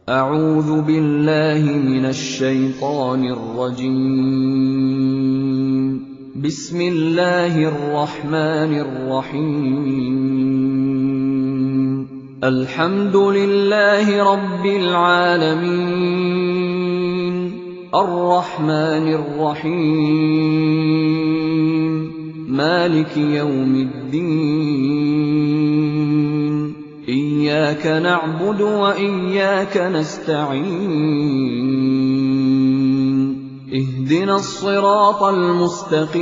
أعوذ بالله من الشيطان الرجيم. بسم الله الرحمن الرحيم. الحمد لله رب العالمين. الرحمن الرحيم. مالك يوم الدين. إياك نعبد وإياك نستعين. اهدنا الصراط المستقيم.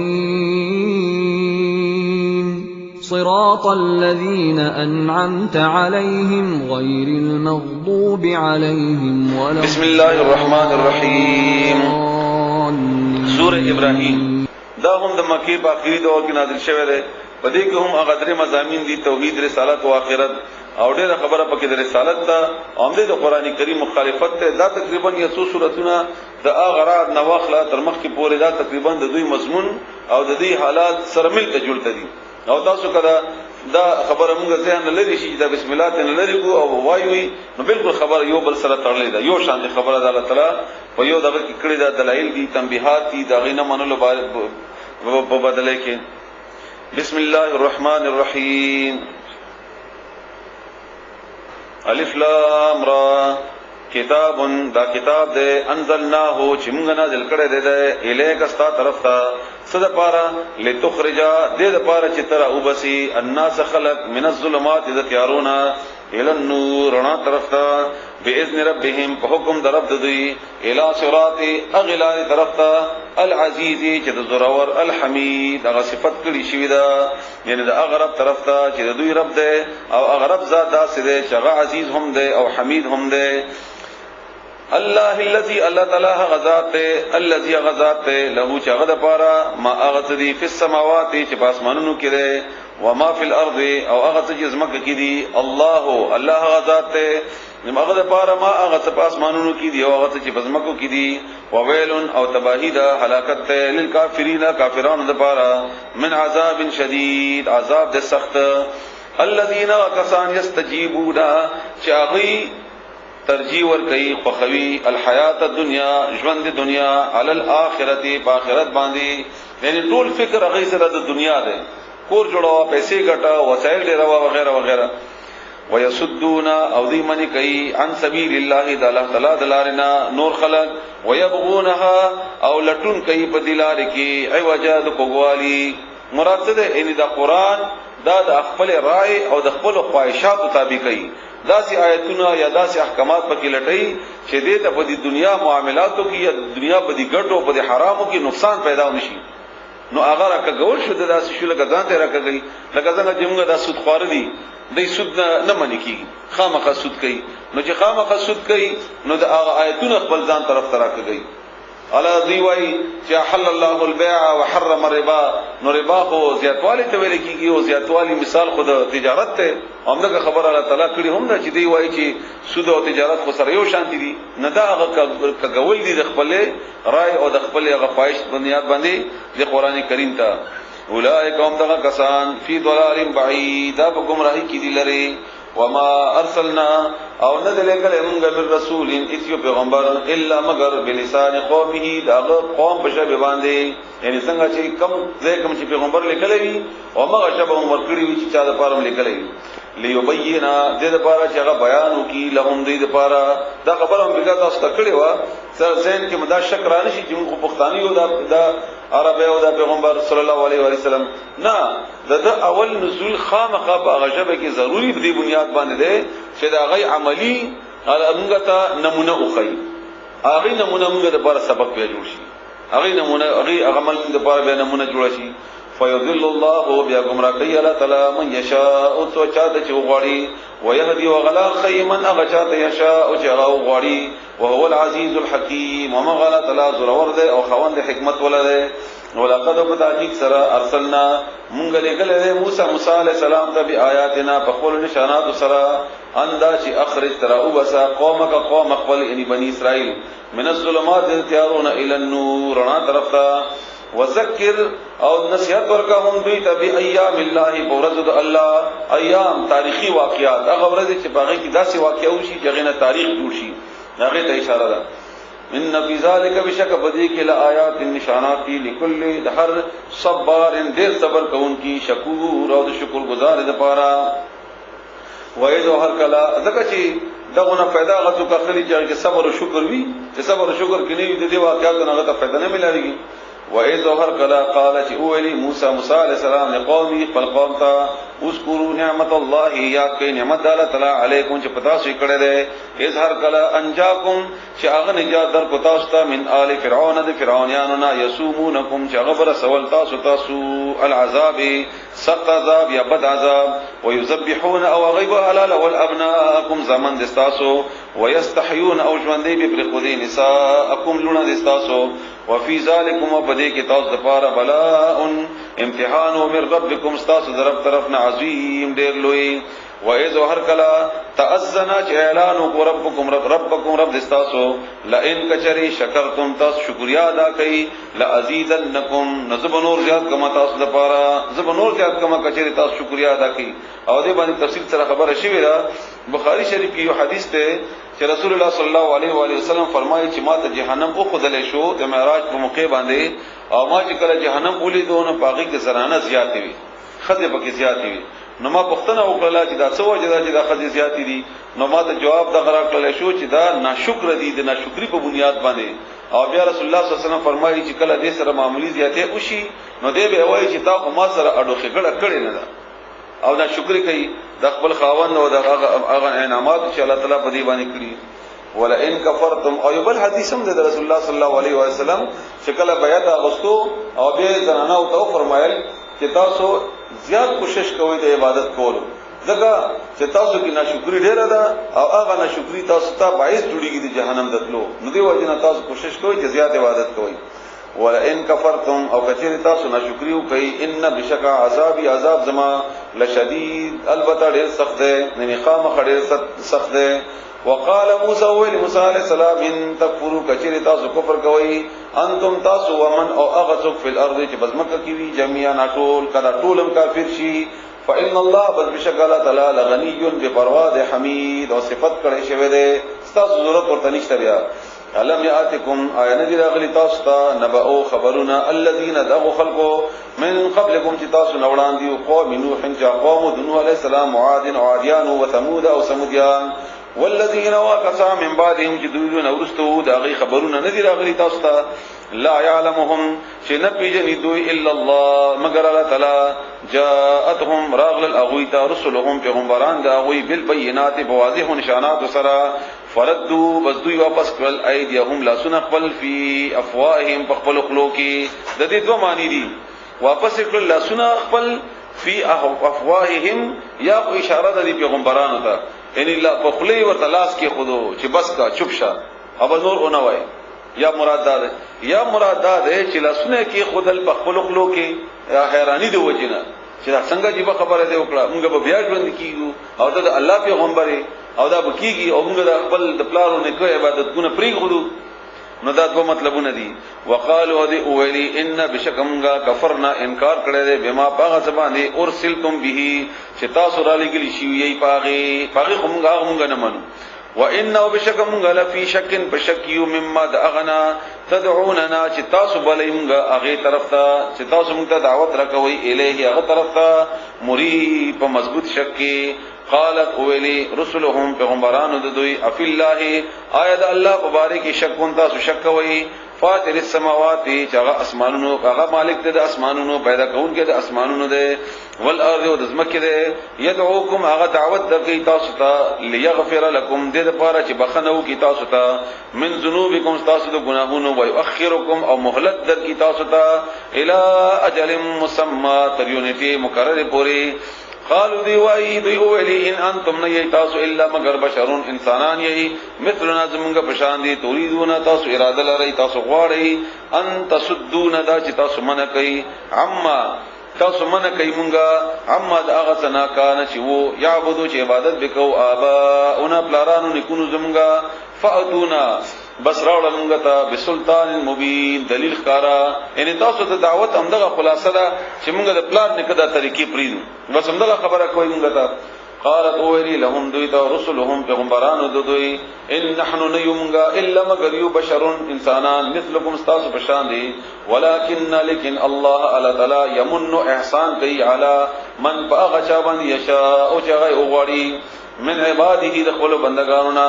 صراط الذين أنعمت عليهم غير المغضوب عليهم ولا بسم الله الرحمن الرحيم. سورة إبراهيم دا هم د مکی په اخري دور کې نازل شوه ده. په دې کې هم هغه درې مضامین دي: توحید، رسالت او آخرت. او ډېر خبره پکې د رسالت ته او د قرآن کریم مخالفت ته. دا تقریبا یو څو سورتونه د هغه رات نواخله تر مخ کې پورې دا تقریبا د دوی مضمون او د دوی حالات سره مل ته جوړ دي. او تاسو کړه دا خبره موږ ځان نه لري شي دا بسم الله ته نه لري کو او وایوي نو بالکل خبر یو بل سره تړلې ده. یو شان خبره ده. الله تعالی په یو دغه کې کړی دا دلایل دي، تنبیحات دي، دا غینه منلو په بدله کې. بسم الله الرحمن الرحیم. الف لام را. کتاب دا کتاب دے انزلناه چې موږ نازل کړی دی الیک استا طرف ته. صد پارا لتخرجا دې د پارا چې تر او بسی الناس خلق من الظلمات اذ تیارونا الى النور رڼا طرف ته باذن ربهم په حکم در رب دوی الى صراط اغلال طرف ته العزیز چې د زورور الحمید هغه صفت کړي شوی دا یعنی د اغرب طرف ته چې د دوی رب دی او اغرب ذات داسې دی چې هغه عزیز هم دی او حمید هم دی. الله الذي الله تعالی غزاد الذي غزاد له چې هغه د پاره ما هغه دي په السماوات چې په اسمانونو کې ده و ما في الارض او هغه چې زمکه کې دي. الله غزاد هغه د پاره ما هغه په اسمانونو کې دي او هغه چې په زمکو کې دي. وويل او تباہی ده هلاکت للکافرین کافرانو د پاره من عذاب شدید عذاب د سخت. الذين كسان يستجيبون چاغي ترجیح ور کوي خوخوي الحیات الدنیا ژوند دنیا علی الاخرت په آخرت باندې. یعنی ټول فکر هغه سره د دنیا ده، کور جوړوا، پیسې ګټا، وسایل ډیروا وغیرہ وغیرہ. ويسدون او دی منی کوي عن سبیل الله د الله تعالی د لارنا نور خلق. ويبغونها او لټون کوي په دلار کې عوجا د کوګوالی. مراد ده ان د قران دا د خپل رائے او د خپل خواهشات تابع کوي. داسې آیتونه یا داسې احکامات پکې لټي چې دې ته په دې دنیا معاملاتو کې یا دنیا په دې ګټو په دې حرامو کې نقصان پیدا ونشي. نو هغه راکګول شو داسې شو لکه ځان ته راکګي لکه څنګه چې موږ د سود خوار دي د سود نه منې کیږي خامخا سود کوي. نو چې خامخا سود کوي نو د هغه آیتونه خپل ځان طرف ته راکګي. الا دی وای چې حل الله البيع وحرم الربا. نو ربا خو زیاتوالی ته ویل کیږي او زیاتوالی مثال خود تجارت ته همدغه خبر الله تعالی کړی هم نه چې دی وای چې سود او تجارت خو سره یو شان دي. نه دا هغه کګول دي د خپل رائے او د خپل هغه خواهش بنیاد باندې د قران کریم ته. اولئک هم دغه کسان فی ضلال بعید په گمراهی کې دي لري. وما ارسلنا او ندل کله موږ بر رسول ایتیو پیغمبر الا مگر بلسان قومه داغه قوم په شبه باندې. یعنی څنګه چې کم چې پیغمبر لیکلی وي او هغه شبه عمر کړی وي چې چا د پاره لیکلی وي ليبينا د لپاره چې هغه بیان وکي لهم د لپاره. دا خبره هم بګا تاسو تکړه و سر ذهن کې مدا شک را نشي چې موږ پښتاني یو دا عربی او دا پیغمبر صلی الله علیه و سلم نه د اول نزول خامخه په غشبه کې ضروری دی بنیاد باندې ده چې دا غي عملی موږ ته نمونه وخی. هغه نمونه موږ د لپاره سبق به جوړ شي. هغه نمونه هغه عمل د لپاره به نمونه جوړ شي. فيذل الله بیا گمراه کوي الله تعالی من یشاء او چاته چې وغواړي ويهدي وغلا خيمن هغه چاته یشاء او چې هغه وغواړي وهو العزيز الحكيم. وما غلا تعالی زورور ده او خوند حکمت ولده. ولقد بتحقیق سره ارسلنا مونږ لګلې موسی علیہ السلام ته بیا آیاتنا په خپل نشانات سره اندا چې اخرج تراو بسا قومک قوم خپل یعنی بنی اسرائیل من الظلمات تیارون الى النور رڼا طرف ته. وذکر او نصیحت ورکا هم دوی ته بی ایام الله پورز الله ایام تاریخی واقعات هغه ورځ چې باغې کې داسې واقعو شي چې غنه تاریخ جوړ شي هغه ته اشاره ده. ان فی ذلک بشک بدی کې لآیات نشانات لكل هر صبر ډیر صبر کوونکی شکور او د شکر گزار د پاره. وایذ هر کلا ځکه چې دغه نه फायदा غوښتو کخلی چې صبر او شکر وي، چې صبر او شکر کې نه وي د دې واقعاتو نه غته फायदा نه ملایږي. وایذ هر کلا قال چې اولی موسی علیہ السلام نے قومي خپل قوم ته اذكروا نعمت الله یا کې نعمت الله تعالی علیکم چې پتا سو کړه ده اظهر کلا انجاکم چې هغه نجات در کو تاسو ته من آل فرعون د فرعونانو نه یسومونکم چې هغه بر سوال تاسو العذاب سخت عذاب یا بد عذاب ويذبحون او غیب حلال والابناءکم زمن دستاسو ويستحيون او ژوندې به پر خودي نساءکم لونه دستاسو وفي ذلكم وبدی کې تاسو د پاره بلاء امتحان من ربکم تاسو طرف طرفنا عظیم ډیر لوی. وَإِذْ هَرْ كَلَا تَأَذَّنَ اعلان کو ربکم رب دستاسو لئن کچری شکرتم تاسو شکریا ادا کئ لازیدنکم نزب نور زیاد کما تاسو د پاره زب نور زیاد کما کچری تاسو شکریا ادا کئ. او دې باندې تفصیل سره خبره شوی را بخاری شریف کې یو حدیث ته چې رسول الله صلی الله علیه و آله وسلم فرمایي چې ما ته جهنم او خدل شو د معراج په موقع باندې او ما چې کله جهنم ولیدونه پاغي کې زنانه زیات وي خدای پکې زیات وي. نو ما پښتنه وکړه چې دا څه وجه ده چې دا خدای زیات دي. نو ما ته جواب دا غراکړل شو چې دا ناشکر دي د ناشکری په بنیاد باندې. او بیا رسول الله صلی الله علیه وسلم فرمایي چې کله دې سره معمولی زیاتې وشي نو دې به وایي چې تا خو ما سره اډو خګړه کړې نه ده او دا شکر کوي د خپل خاوند او د هغه انعامات چې الله تعالی په دې باندې کړی. ولا ان کفرتم او یو بل حدیث هم د رسول الله صلی الله علیه وسلم چې کله بیعت اغوستو او به زنانه او تو فرمایل چې تاسو زیات کوشش کوئ د عبادت کولو ځکه چې تاسو کې ناشکری ډیره ده او هغه ناشکری تاسو ته باعث جوړیږي د جهنم دتلو. نو دی وجه نه تاسو کوشش کوئ چې زیات عبادت کوئ. ولا ان کفرتم او کچری تاسو ناشکری وکئ ان بشک عذابی عذاب زما لشدید البته ډیر سخت ده نه خامخ ډیر سخت ده. وقال موسی علیہ السلام ان تکفروا کچری تاسو کفر کوئ انتم تاسو ومن او اغسق فی الارض چې بزمکه کی وی جميعا ټول کدا ټولم کافر شي فان الله بس بشک الله تعالی لغنی بپروا ده حمید او صفت کړي شوی ده تاسو ضرورت ورته نشته. بیا علم یاتکم آیان دی راغلی تاسو ته نبأو خبرنا الذين دغوا خلقوا من قبلكم چې تاسو نوړان دی قوم نوح قوم نوح علیہ السلام وعاد او عادیان او ثمود او سمودیان والذین واقصا من بعدهم جدودون ورستو داغي خبرونه ندی راغلی تاسو ته لا يعلمهم چې نه پیژني دوی الا الله مگر الله تعالی جاءتهم راغل الاغویتا رسلهم پیغمبران دا غوی بالبينات بواضح نشانات سرا فردوا بس دوی واپس کړل ايديهم لا سنقبل في افواههم بخبل خلوقي د دې دوه معنی دي واپس کړل لا سنقبل في افواههم یا اشاره د پیغمبرانو ته ان الله په خلی او تلاش کې خودو چې بس کا چوپ شه اب نور اونہ وای یا مراد ده چې لاسونه کې خودل په خپل خلو کې حیرانی دی وجنه چې څنګه جيبه خبره دی وکړه موږ به بیا ژوند کیږو او د الله پیغمبري او دا بکیږي او موږ د خپل د پلارو نه کوي عبادتونه پری غوډو. نو دا دوه مطلبونه دي. وقالو دی اولی ان بشکمغا کفرنا انکار کړی دی بما باغ زبانه ارسلتم به چې تاسو را لګلی شی یی پاغي کومغه نه منو. وانه بشکمغا لفی شکن بشکیو مما دغنا تدعوننا چې تاسو بلېمغه هغه طرف ته چې تاسو موږ ته دعوت راکوي الیه هغه طرف ته مری په مضبوط شک کې. قالت اولی رسلهم پیغمبرانو د دوی اف الله آیت الله مبارک شکون تاسو شک کوي فاطر السماوات چې هغه اسمانونو هغه مالک د اسمانونو پیدا کون کې د اسمانونو ده والارض او د زمکه ده يدعوکم هغه دعوت کوي تاسو ته ليغفر لكم د لپاره چې بخنو کی تاسو ته من ذنوبکم تاسو د ګناهونو او يؤخرکم او مهلت در کی تاسو ته الى اجل مسمى تریونتی مقرر پوری. قالو دی وای دی ویلی ان انتم نه تاسو الا مگر بشرون انسانان یی مثلنا زمونږ پشان دي توریدون تاسو اراده لري تاسو غواړئ ان تصدون دا چې تاسو منه کوي عما تاسو منه کوي مونږه عما دا هغه سنا کان چې وو یعبدو چې عبادت وکاو ابا پلارانو نکونو زمونږه فاتونا بس راوړل موږ ته بسلطان مبین دلیل ښکارا. یعنی تاسو ته دعوت همدغه خلاصه ده چې موږ د پلان نکدا طریقې پریدو بس همدغه خبره کوي موږ ته. قالت اولی لهم دویتا رسلهم پیغمبرانو دوی ان نحن نیومگا الا مگر یو بشرون انسانان مثلکم استاس بشان دی ولكن لكن الله على تعالی یمن احسان کوي علی من باغچا باندې یشاء او چغی اوغړي من عباده دخل بندگانونا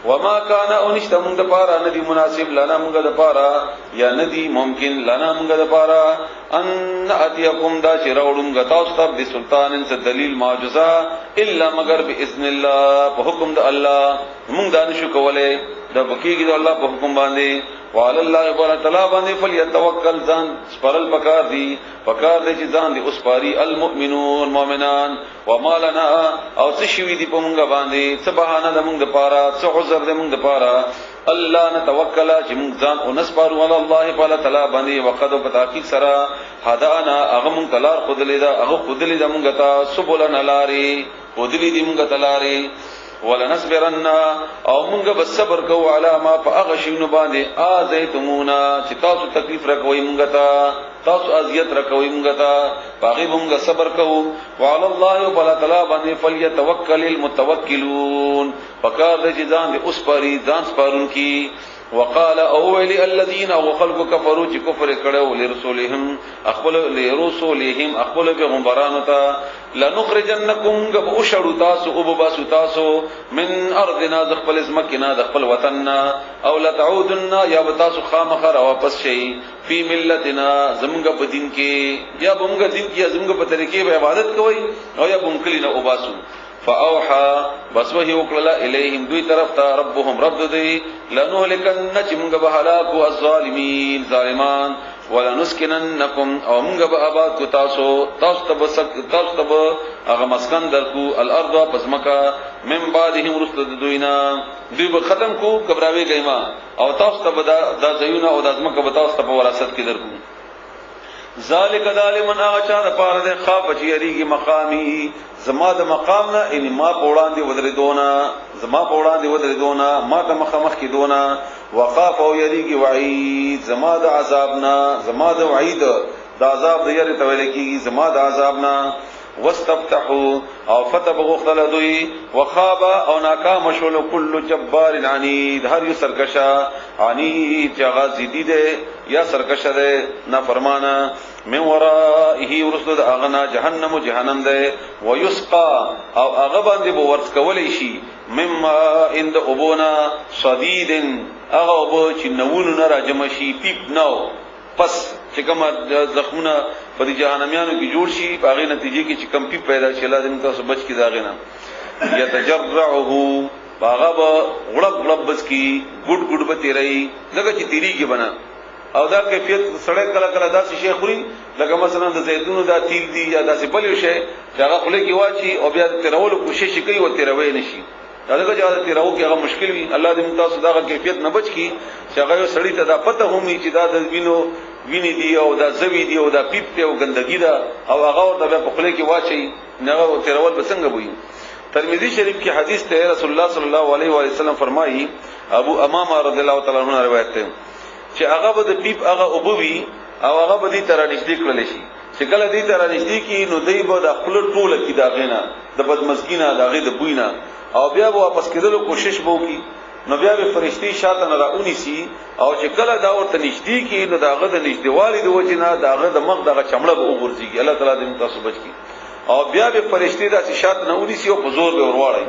وما كان انشت من دپارا ندی مناسب لنا من دپارا یا ندی ممکن لنا من دپارا ان اتیکم دا چراوڑم گتاستب بسلطان سے دلیل معجزہ الا مگر باذن الله په حکم د الله من دانشو کوله د بکیږي د الله په حکم باندې وعلى الله تعالی باندې فلیتوکل ځان سپرل پکار دی چې ځان دی اسپاری المؤمنون مؤمنان وما لنا او څه شوی دی په مونږ باندې څه بهانه د مونږ د پاره څه عذر د مونږ د پاره الله نتوکل چې مونږ ځان او نسپارو علی الله تعالی باندې وقد بتاکید سره هدانا هغه مونږ تلار خودلې دا هغه خودلې د مونږ ته سبولن لاري خودلې دی مونږ تلاري ولنصبرن او مونږ به صبر کوو علی ما فاغشینو باندې ازیتمونا چې تاسو تکلیف راکوي مونږ ته تاسو اذیت راکوي مونږ ته باغی مونږ صبر کوو وعلى الله تعالی باندې فلیتوکل المتوکلون فکار دې ځان دې اوس پری ځان سپارون کی وقال اول الذين وخلق كفروا چې کفر کړو لرسولهم لرسولهم اخبل پیغمبرانو ته لنخرجنكم غبشروا تاسو او باسو تاسو من ارضنا ذخل ازمکنا ذخل وطننا او لتعودن یا تاسو خامخره واپس شي فی ملتنا زمغه په دین کې یا بمغه دین کې زمغه په طریقې به عبادت کوي او یا بمکلینا او باسو فاوحى بس وحی وکړه الیهم دوی طرف ته ربهم رب دوی لنهلكن چمغه بهلاك الظالمین ظالمان ولنسكننكم او موږ به آباد کو تاسو ته هغه مسکن درکو الارض پسمکا من بعدهم رسل دوینا دوی به ختم کو کبراوی گیما او تاسو ته دا زیونه او د ازمکه به تاسو ته په وراثت کې درکو ذالک ظالمن اچار پار د خاف چیریږي مقامی زما د مقام نه ان ما پوړان دی ودرې دونا ما ته مخمخ کی دونا وقاف او یریږي وعید زما د عذابنا زما د وعید د عذاب د یری تویل کیږي زما د عذابنا واستفتحوا او فتح بغختل دوی وخاب او ناکام شول کل جبار عنید هر یو سرکشا عنید چغا زیدی ده یا سرکشا ده نافرمانا من ورائه ورسل ده اغنا جهنم ده ویسقا او اغبان ده بورس کولی شی مما اند ابونا صدیدن اغبو چی نونو نراجمشی پیپ نو پس چې کوم زخمونه په جهنميانو کې جوړ شي په هغه نتیجې کې چې کم پی پیدا شي لازم تاسو بچ کی داغه نه یتجرعه باغه غړب بس کی ګډ به تیری لکه چې تیری کې بنا او دا کیفیت سړی کله داسې شي خوري لکه مثلا د زیتونو دا تیل دی یا داسې بل شي چې هغه خله کې واچي او بیا تیرولو کوشش کوي او تیروي نشي داګه چې تیرو کې هغه مشکل وي الله دې تاسو دا کیفیت نه بچ کی چې هغه سړی ته دا پته همي چې دا د ویني دی او دا زوی دی او دا پیپ ته او ګندګی دا او هغه ته په خله کې واچي نه تیرول بسنګ وي ترمذی شریف کی حدیث ته رسول الله صلی الله علیه و سلم فرمایي ابو امامه رضی الله تعالی عنہ روایت ده چې هغه به د پیپ هغه ابوي او هغه به دې تر نږدې کړل شي چې کله دې تر نږدې کی نو دې به د خپل ټوله کې داغینا د بدمزګینا داغه د بوینا او بیا به واپس کېدلو کوشش وکړي نو بیا به فرشتي شاته نه راونی سي او چې کله دا ورته نږدې کی نو داغه د نږدېوالي د وجنه داغه د مخ دغه چمړه به وګرځي الله تعالی دې تاسو بچ کی او بیا به فرشتي د شاته نه ونی سي او په زور به ورواړي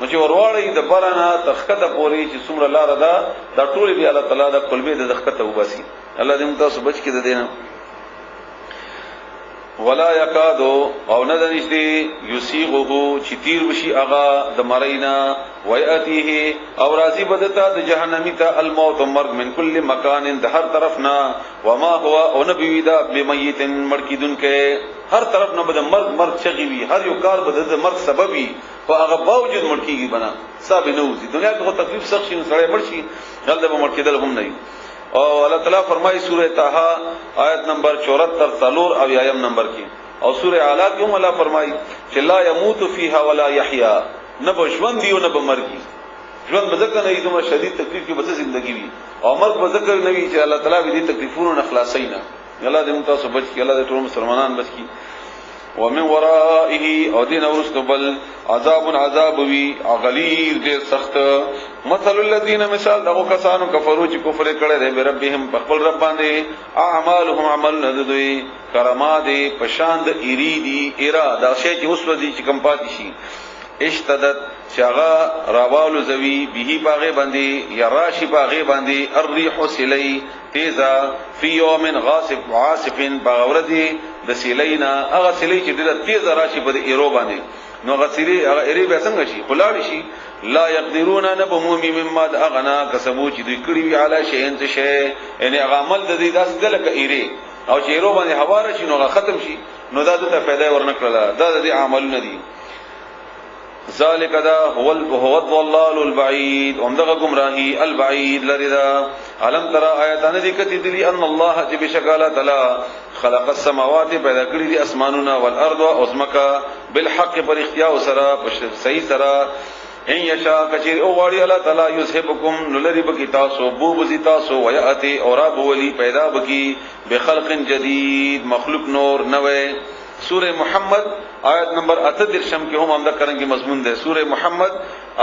نو چې ورواړي د برانه تخته پوري چې څومره لار ده دا ټول به الله تعالی د قلبه د تخته وباسي الله دې تاسو بچ کی د دینه ولا یکادو او ندنشتی یسیغه چې تیر وشي اغا د مرینا ویاتیه او راضی بدتا د جهنمی ته الموت مرغ من کل مکان د هر طرفنا وما هو او نبی دا بمیت مړکیدون کې هر طرف نه بد مرغ چغي وي هر یو کار بد د مرغ سببي او هغه باوجود مړکیږي بنا صاحب نوزي دنیا کې تکلیف سخت شي سره مرشي جلد به مړکیدل هم نه او الله تعالی فرمایي سوره طه آیت نمبر 74 تلور او ایم نمبر کې او سوره اعلی کې هم الله فرمایي چې لا يموت فيها ولا يحيى نه بشوند دی او نه بمرګي ژوند بذکر نه دومره شدید تکلیف کې بس ژوندۍ وي او مرګ بذکر نه وي چې الله تعالی دې تکلیفونو نه خلاصینا الله دې تاسو بچ کی الله دې ټول مسلمانان بچ کی ومن ورائه او دین ورستبل عذاب وی غلیظ دې سخت. مثل الذين مثال دغه کسانو کفرو چې کفر کړي دي بربهم خپل رب باندې اعمالهم عمل ندوي کرما دي پشاند اریدي اراده شي چې اوس ودي چې کم پاتې شي اشتدت شغا راوالو زوی به باغه باندې یا راشی باغه باندې الريح سلی تیزا فی یوم غاصب عاصف باغوردی د سلینا هغه سلی چې د تیزا راشی په ایرو باندې نو غسری هغه ایری به څنګه شي خلاړ شي لا يقدرون نبمومی مما اغنا کسبو چې دوی کړی وی علی شیء څه شی یعنی هغه عمل د دې داس دلک ایری او چې ایرو باندې هوار شي نو ختم شي نو دا ته پیدا ورنکړه دا د عمل نه دي. ذالک دا هو الضلال البعید اومدغه گمراهی البعید لردا. علم ترى آیاتانه دي کتی دي ان الله جب شکاله تعالی خلق السماوات پیدا کړی دي اسمانونه والارض او اسمکا بالحق پر اختیار سره صحیح سره ان یشاء کثیر او غاړي الله تعالی یذهبکم لری بکی تاسو بو بزی تاسو ویاتی اوراب ولی پیدا بکی بخلق جدید مخلوق نور نوے. سورہ محمد آیت نمبر 38 کې هم امدا کرنګي مضمون ده. سورہ محمد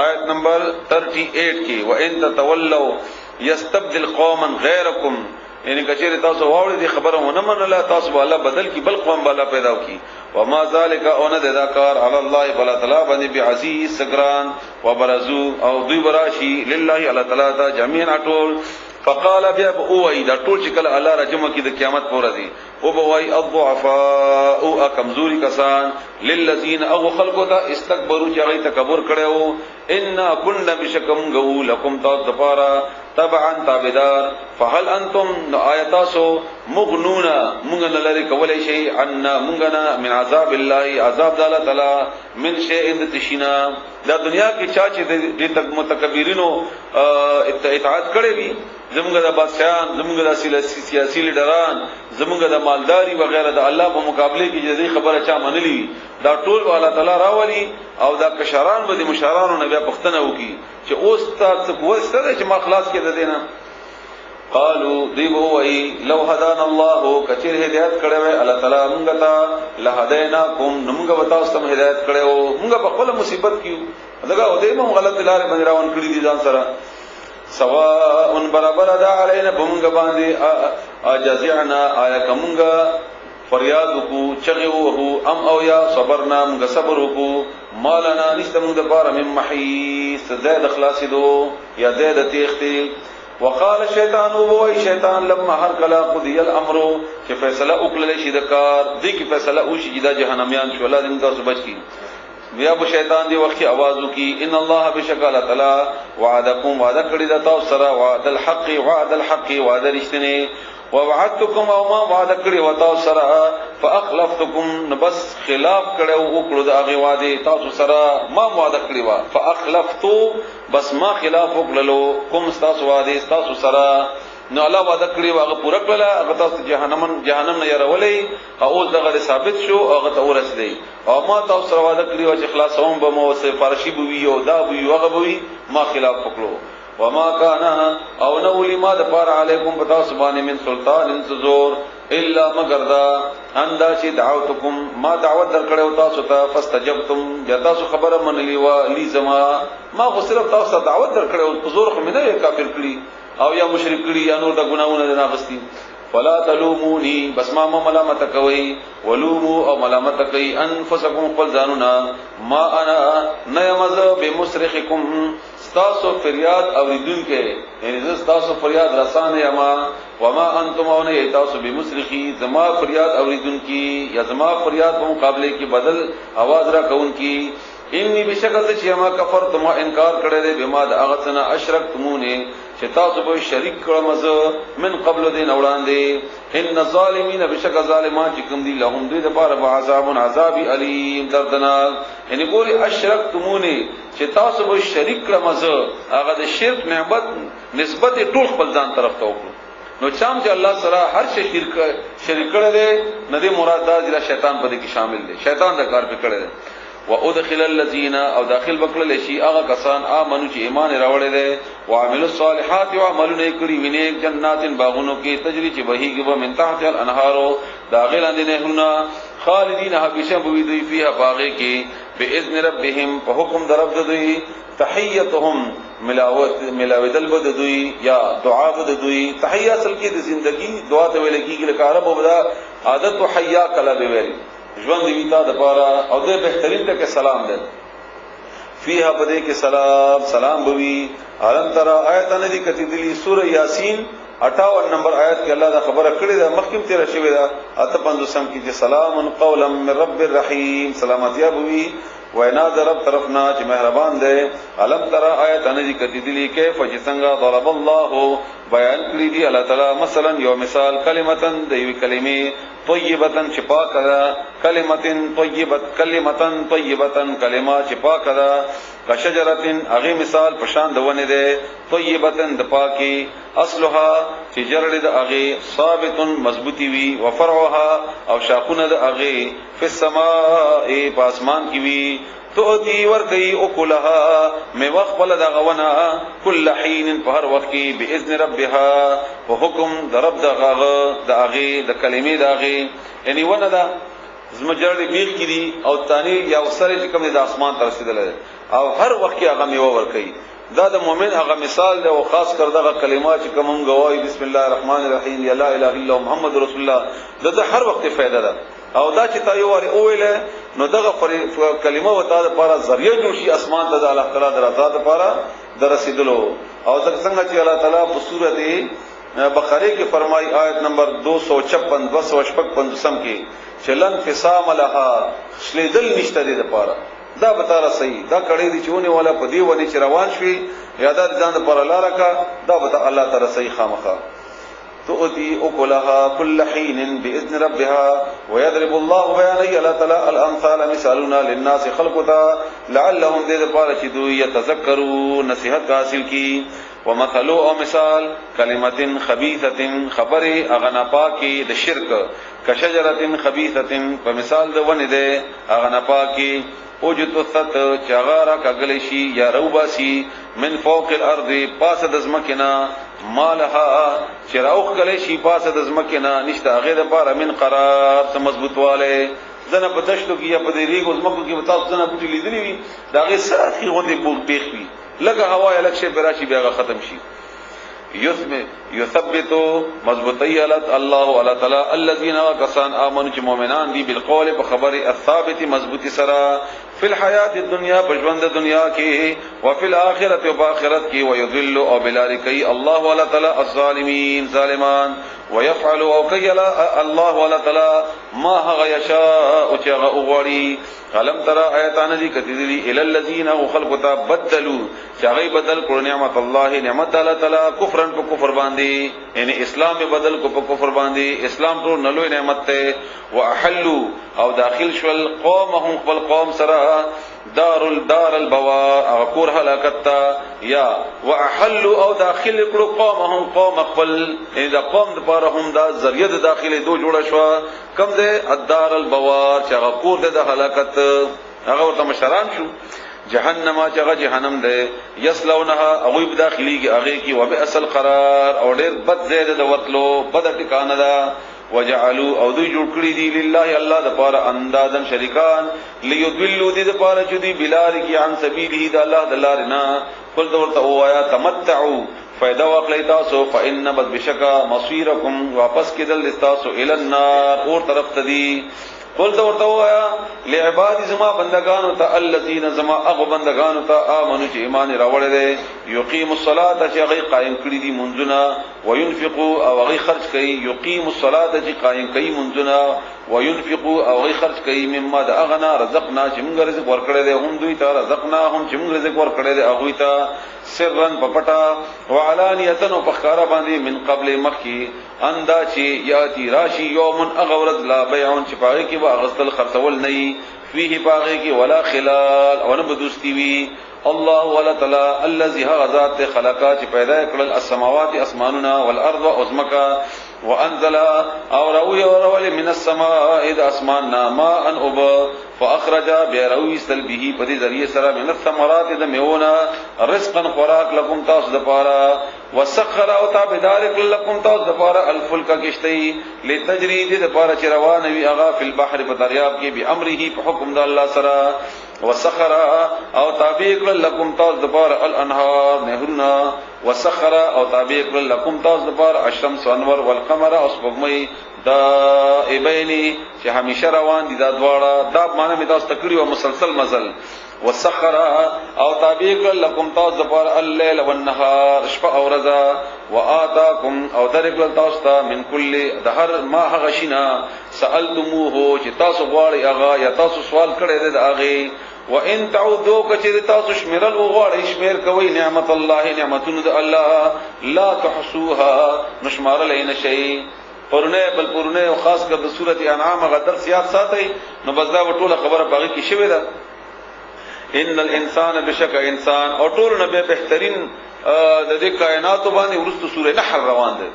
آیت نمبر 38 کې وان تتولوا یستبدل قوما غیرکم یعنی کچېر تاسو واوړې دي خبره ونه منله تاسو به الله بدل کی بل قوم بالا پیدا کی. وما ذالک ان ذکر علی الله بلا تعالی باندې بعزیز سگران وبرزو او دوی براشی لله الله تعالی دا جميعا ټول. فقال بیا اوئی دا ټول چې کله الله رجمه کی د قیامت پورې دي او بوای الضعفاء او کمزوري کسان للذین او خلقوا استكبروا چې هغه تکبر کړو ان كنا بشکم غو لكم تذفارا تبعا تابدار فهل انتم آیاتاسو مغنونا مونږ نه لري کولای شي ان مونږ نه من عذاب الله عذاب الله تعالی من شيء تشینا. دا دنیا کې چا چې د متکبرینو اطاعت کړي وي زمونږ د بادشاہان زمونږ د سیاسي لیډران زمونږ د مالداري وغیرہ د الله په مقابله کې جدي خبره چا منلي دا ټول الله تعالی راولي او دا کشران به د مشرانو نه بیا پښتنه وکي چې اوس تاسو کوی ستاسو چې ما خلاص کې ده دینه. قالوا دیو وای لو هدانا الله کچیر هدایت کړو الله تعالی موږ ته لهدینا کوم موږ وتا ستم هدایت کړو موږ په خپل مصیبت کیو دغه او دې موږ غلط لارې باندې روان کړی دي ځان سره سواء برابر ده علینا موږ باندې اجزعنا آیا کومګه فریاد کو چغو ام او یا صبرنا موږ صبر کو مالنا نشته موږ د بار من محیص زید خلاصدو یا زید تیختی. وقال الشیطان وای شیطان لما هر کلا قضی الامر چې فیصله وکړل شي د کار دې کې فیصله وشي چې د جهنميان شو الله دې موږ بچ کی. بیا به شیطان دی وخت आवाज وکي ان الله بشکل تعالی وعدکم وعده کړی د تاسو سره وعد الحق وعده رښتینی ووعدتكم او ما وعده کړی و تاسو سره فاخلفتكم بس خلاف کړو وکړو د هغه وعده تاسو سره ما وعده کړی و فاخلفتو بس ما خلاف وکړلو کوم تاسو وعده تاسو سره نو الله وعده کړی و هغه پوره کړل هغه تاسو جهنم نه يرولې او دغه ثابت شو هغه ته ورسېدی او ما تاسو سره وعده کړی و چې خلاصوم به مو سه فارشي بوي او دا بوي هغه بوي ما خلاف وکړو. وما كان او نو لما د پار علیکم بتا سبحانه من سلطان انتظور الا مگر دا اندا چې دعوتکم ما دعوت درکړو تاسو ته فاستجبتم جتا سو خبره منلی و لی زما ما خو صرف تاسو ته دعوت درکړو حضور خو مې نه کافر کړی او یا مشرک کړی یا نور د ګناونه نه غستی. فلا تلومونی بس ما ملامت کوي ولومو او ملامت کوي انفسکم قل ذاننا ما انا نمز بمصرخکم تاسو فریاد اوریدون کې یعنی تاسو فریاد رسانه اما وما انتم او نه تاسو بمصرخی زما فریاد اوریدون کې یا زما فریاد په مقابله کې بدل आवाज را کون کې انی بشکل چې ما کفرتم انکار کړی دی بما د هغه څنګه اشرکتمونه چې تاسو به شریک کړم من قبل دین وړاندې ان الظالمین بشکل ظالمان چې کوم دي لهم دوی د پاره عذاب علیم دردناک یعنی ګوري اشرکتمونه چې تاسو به شریک کړم هغه د شرک نعمت نسبت ټول خپل ځان طرف ته وکړو نو چام چې الله سره هر شی شریک کړی دی نه دی مراد دا چې شیطان په دې کې شامل دی شیطان دا کار پکړی دی. وادخل الذين او داخل بکړل شي هغه کسان امنو چې ایمان راوړل دي وعملوا الصالحات وعملوا کړي ویني جنات باغونو کې تجري چې بهيږي به من تحت الانهار داخل اندې نهونه خالدین همیشه بوي دوی فيها باغی کې باذن ربهم په حکم در رب دوی تحیتهم ملاودل بد دوی یا دعا بد دوی تحیه اصل کې د زندگی دعا ته ویل کېږي لکه عرب وبدا عادت او حیا کله به ویل ژوند دی تا د پاره او د بهترین ته سلام ده فيها بده کې سلام بوي علم ترى آیت نه دي کتي دي سوره یاسین 58 نمبر آیت کې الله دا خبره کړې ده مخکیم تیر شوی ده اته 500 کې چې سلام قولا من رب الرحیم سلامتی بوي وینا در رب طرفنا چې مهربان دی علم ترى آیت نه دي کتي دي کې فجسنګا ضرب الله بیان کړی دی الله تعالی مثلا یو مثال کلمتن د یو کلمې طیبتن چې پاکه ده کلمتن طیبتن کلمه چې پاکه ده کشجرتن هغه مثال پشان دونه ده طیبتن د پاکي اصلها چې جرړه د هغه ثابت مضبوطی وي وفرعها او شاخونه د هغه په السماء په اسمان کې وي تؤتي ورقي اكلها می وخت بل د غونه کل حين په هر وخت کې باذن ربها په حکم د رب د هغه د کلمې د هغه یعنی ونه دا زمجرړي بیخ کړي او تانی یا وسره چې کوم د اسمان تر رسیدل او هر وخت کې هغه میوه ورکي دا د مؤمن هغه مثال دی او خاص کر دغه کلمات چې کوم غواړي بسم الله الرحمن الرحیم یا لا اله الا الله محمد رسول الله دا هر وخت فائدہ ده او دا چې تا یو وری اوله نو دغه کلمه وتا د لپاره ذریعہ جوړ شي اسمان ته د الله تعالی درته لپاره درسیدلو او څنګه چې الله تعالی په سورته بقره کې فرمای آیت نمبر 256 255 کې چلن فسام لها شلیدل نشته دي لپاره دا بتاره صحیح دا کړي دي چونه والا په دی ونی چې روان شي یاده ځان لپاره لاره کا دا بت الله تعالی صحیح خامخه تؤتي اكلها كل حين باذن ربها ويضرب الله بيان الله تعالى الامثال مثالنا للناس خلقتا لعلهم ذي لپاره چې دوی يتذكرون نصيحت حاصل کی ومثل او مثال کلمه خبيثه خبره اغنا پاکي د شرک کشجره خبيثه په مثال د ونه ده اغنا پاکي اوجتثت چغارا کغلشی یا روباسی من فوق الارض پاس د زمکنا مالها چراوخ کلیشی پاس د زمکنا نشتا غیر بار من قرار سم مضبوطواله زنه پتشتو کی یا پدریګو زمکو کی وتا زنه پټی لیدلی وی دا غیر ساتي غوندي بوغ بیخ وی لګه هوا الکشه براشي بیا ختم شي يثبت مضبوطی الله تعالی الذين كسان امنوا چې مؤمنان دي بالقول په خبره الثابت مضبوطی سره فی الحیات الدنیا بجوند دنیا کې او فی الاخرت او باخرت کې ويذل او بلال کوي الله تعالی الظالمین ظالمان ويفعل او کوي الله تعالی ما هغه یشاء او چې هغه وغواړي علم ترى آیاتان دي کتدلی ال الذين خلقوا بدلوا چې هغه بدل کړ نعمت الله نعمت الله تعالی کفرن په کفر باندې یعنی اسلام بدل کو په کفر باندې اسلام ټول نلوې نعمت ته واحلوا او داخل شول قومهم خپل قوم سره دار البوار او کور هلاکت یا واحلوا او داخل کړو قومهم قوم خپل اذا قوم د پاره هم دا ذریعہ د داخلي دو جوړه شو کم ده الدار البوار چې هغه کور د هلاکت هغه ورته مشران شو جهنم چې جهنم ده یسلونها او یب داخلي هغه کی وبئس القرار او ډیر بد زید د وتلو بد ټکانه ده وجعلوا او دوی جوړ کړی دي لله الله د پاره اندازن شریکان ليضلوا دي د پاره چې دي بلار کی عن سبيله د الله د لارنا قل ورته وایا تمتعوا فائدہ واخلئ تاسو فإن بد بشکا مصيركم واپس کېدل تاسو ال النار اور طرف تدي قل ورته وایا لعباد زما بندگانو ته الذين زما اغه بندگانو ته امنو چې ایمان راوړل دي یقیم الصلاه چې هغه قائم کړی دي منځونه وينفقوا او هغه خرج کوي یقیم الصلاه چې قائم کوي منځونه وينفقوا او هغه خرج کوي مما د اغنا رزقنا چې موږ رزق ورکړل دي هم دوی ته رزقنا هم چې موږ رزق ورکړل دي هغه ته سرن پپټا وعلانیتن او بخاره باندې من قبل مخکی اندا چې یاتی راشی یوم اغورد لا بیعون چې پاره کې واغستل خرڅول نه فيه پاره کې ولا خلال او نه بدوستی وی الله ولا تعالی الذي غذات خلقات پیدا کړل السماوات اسماننا والارض ازمکا وانزل او روي من السماء اذ اسماننا ماء اب فاخرج بیروی سل به په دې ذریعہ سره من الثمرات د میونا رزقا خوراک لكم تاسو د پاره وسخر او تابدار لكم تاسو د پاره الفلک کشتی لتجری د پاره چې روان وي هغه په البحر په دریاب کې به امره په حکم د الله سره وسخر او تابع لكم تاسو د پاره الانهار نهرنا وسخر او تابع لكم تاسو د پاره الشمس انور والقمر او سپوږمۍ دائبین چې همیشه روان دي دا دواړه دا معنی می تاسو تکړی او مسلسل مزل وسخر او تابع لكم تاسو د پاره الليل والنهار شپه او ورځ وآتاکم او درکل تاسو ته من کل دهر ما غشنا سألتموه چې تاسو غواړئ هغه یا تاسو سوال کړی دی هغه وان تعودوا کچې تاسو شمیرل غواړئ شمیر کوي نعمت الله نعمتونه د الله لا تحصوها نشمار لین شي پرونه بل پرونه او خاص کر د سوره انعام غدر سیاق ساتي نو بس دا ټوله خبره باغی کې شوی ده ان الانسان بشک انسان او ټول نه به بهترین د دې کائنات باندې ورستو سوره نحل روان ده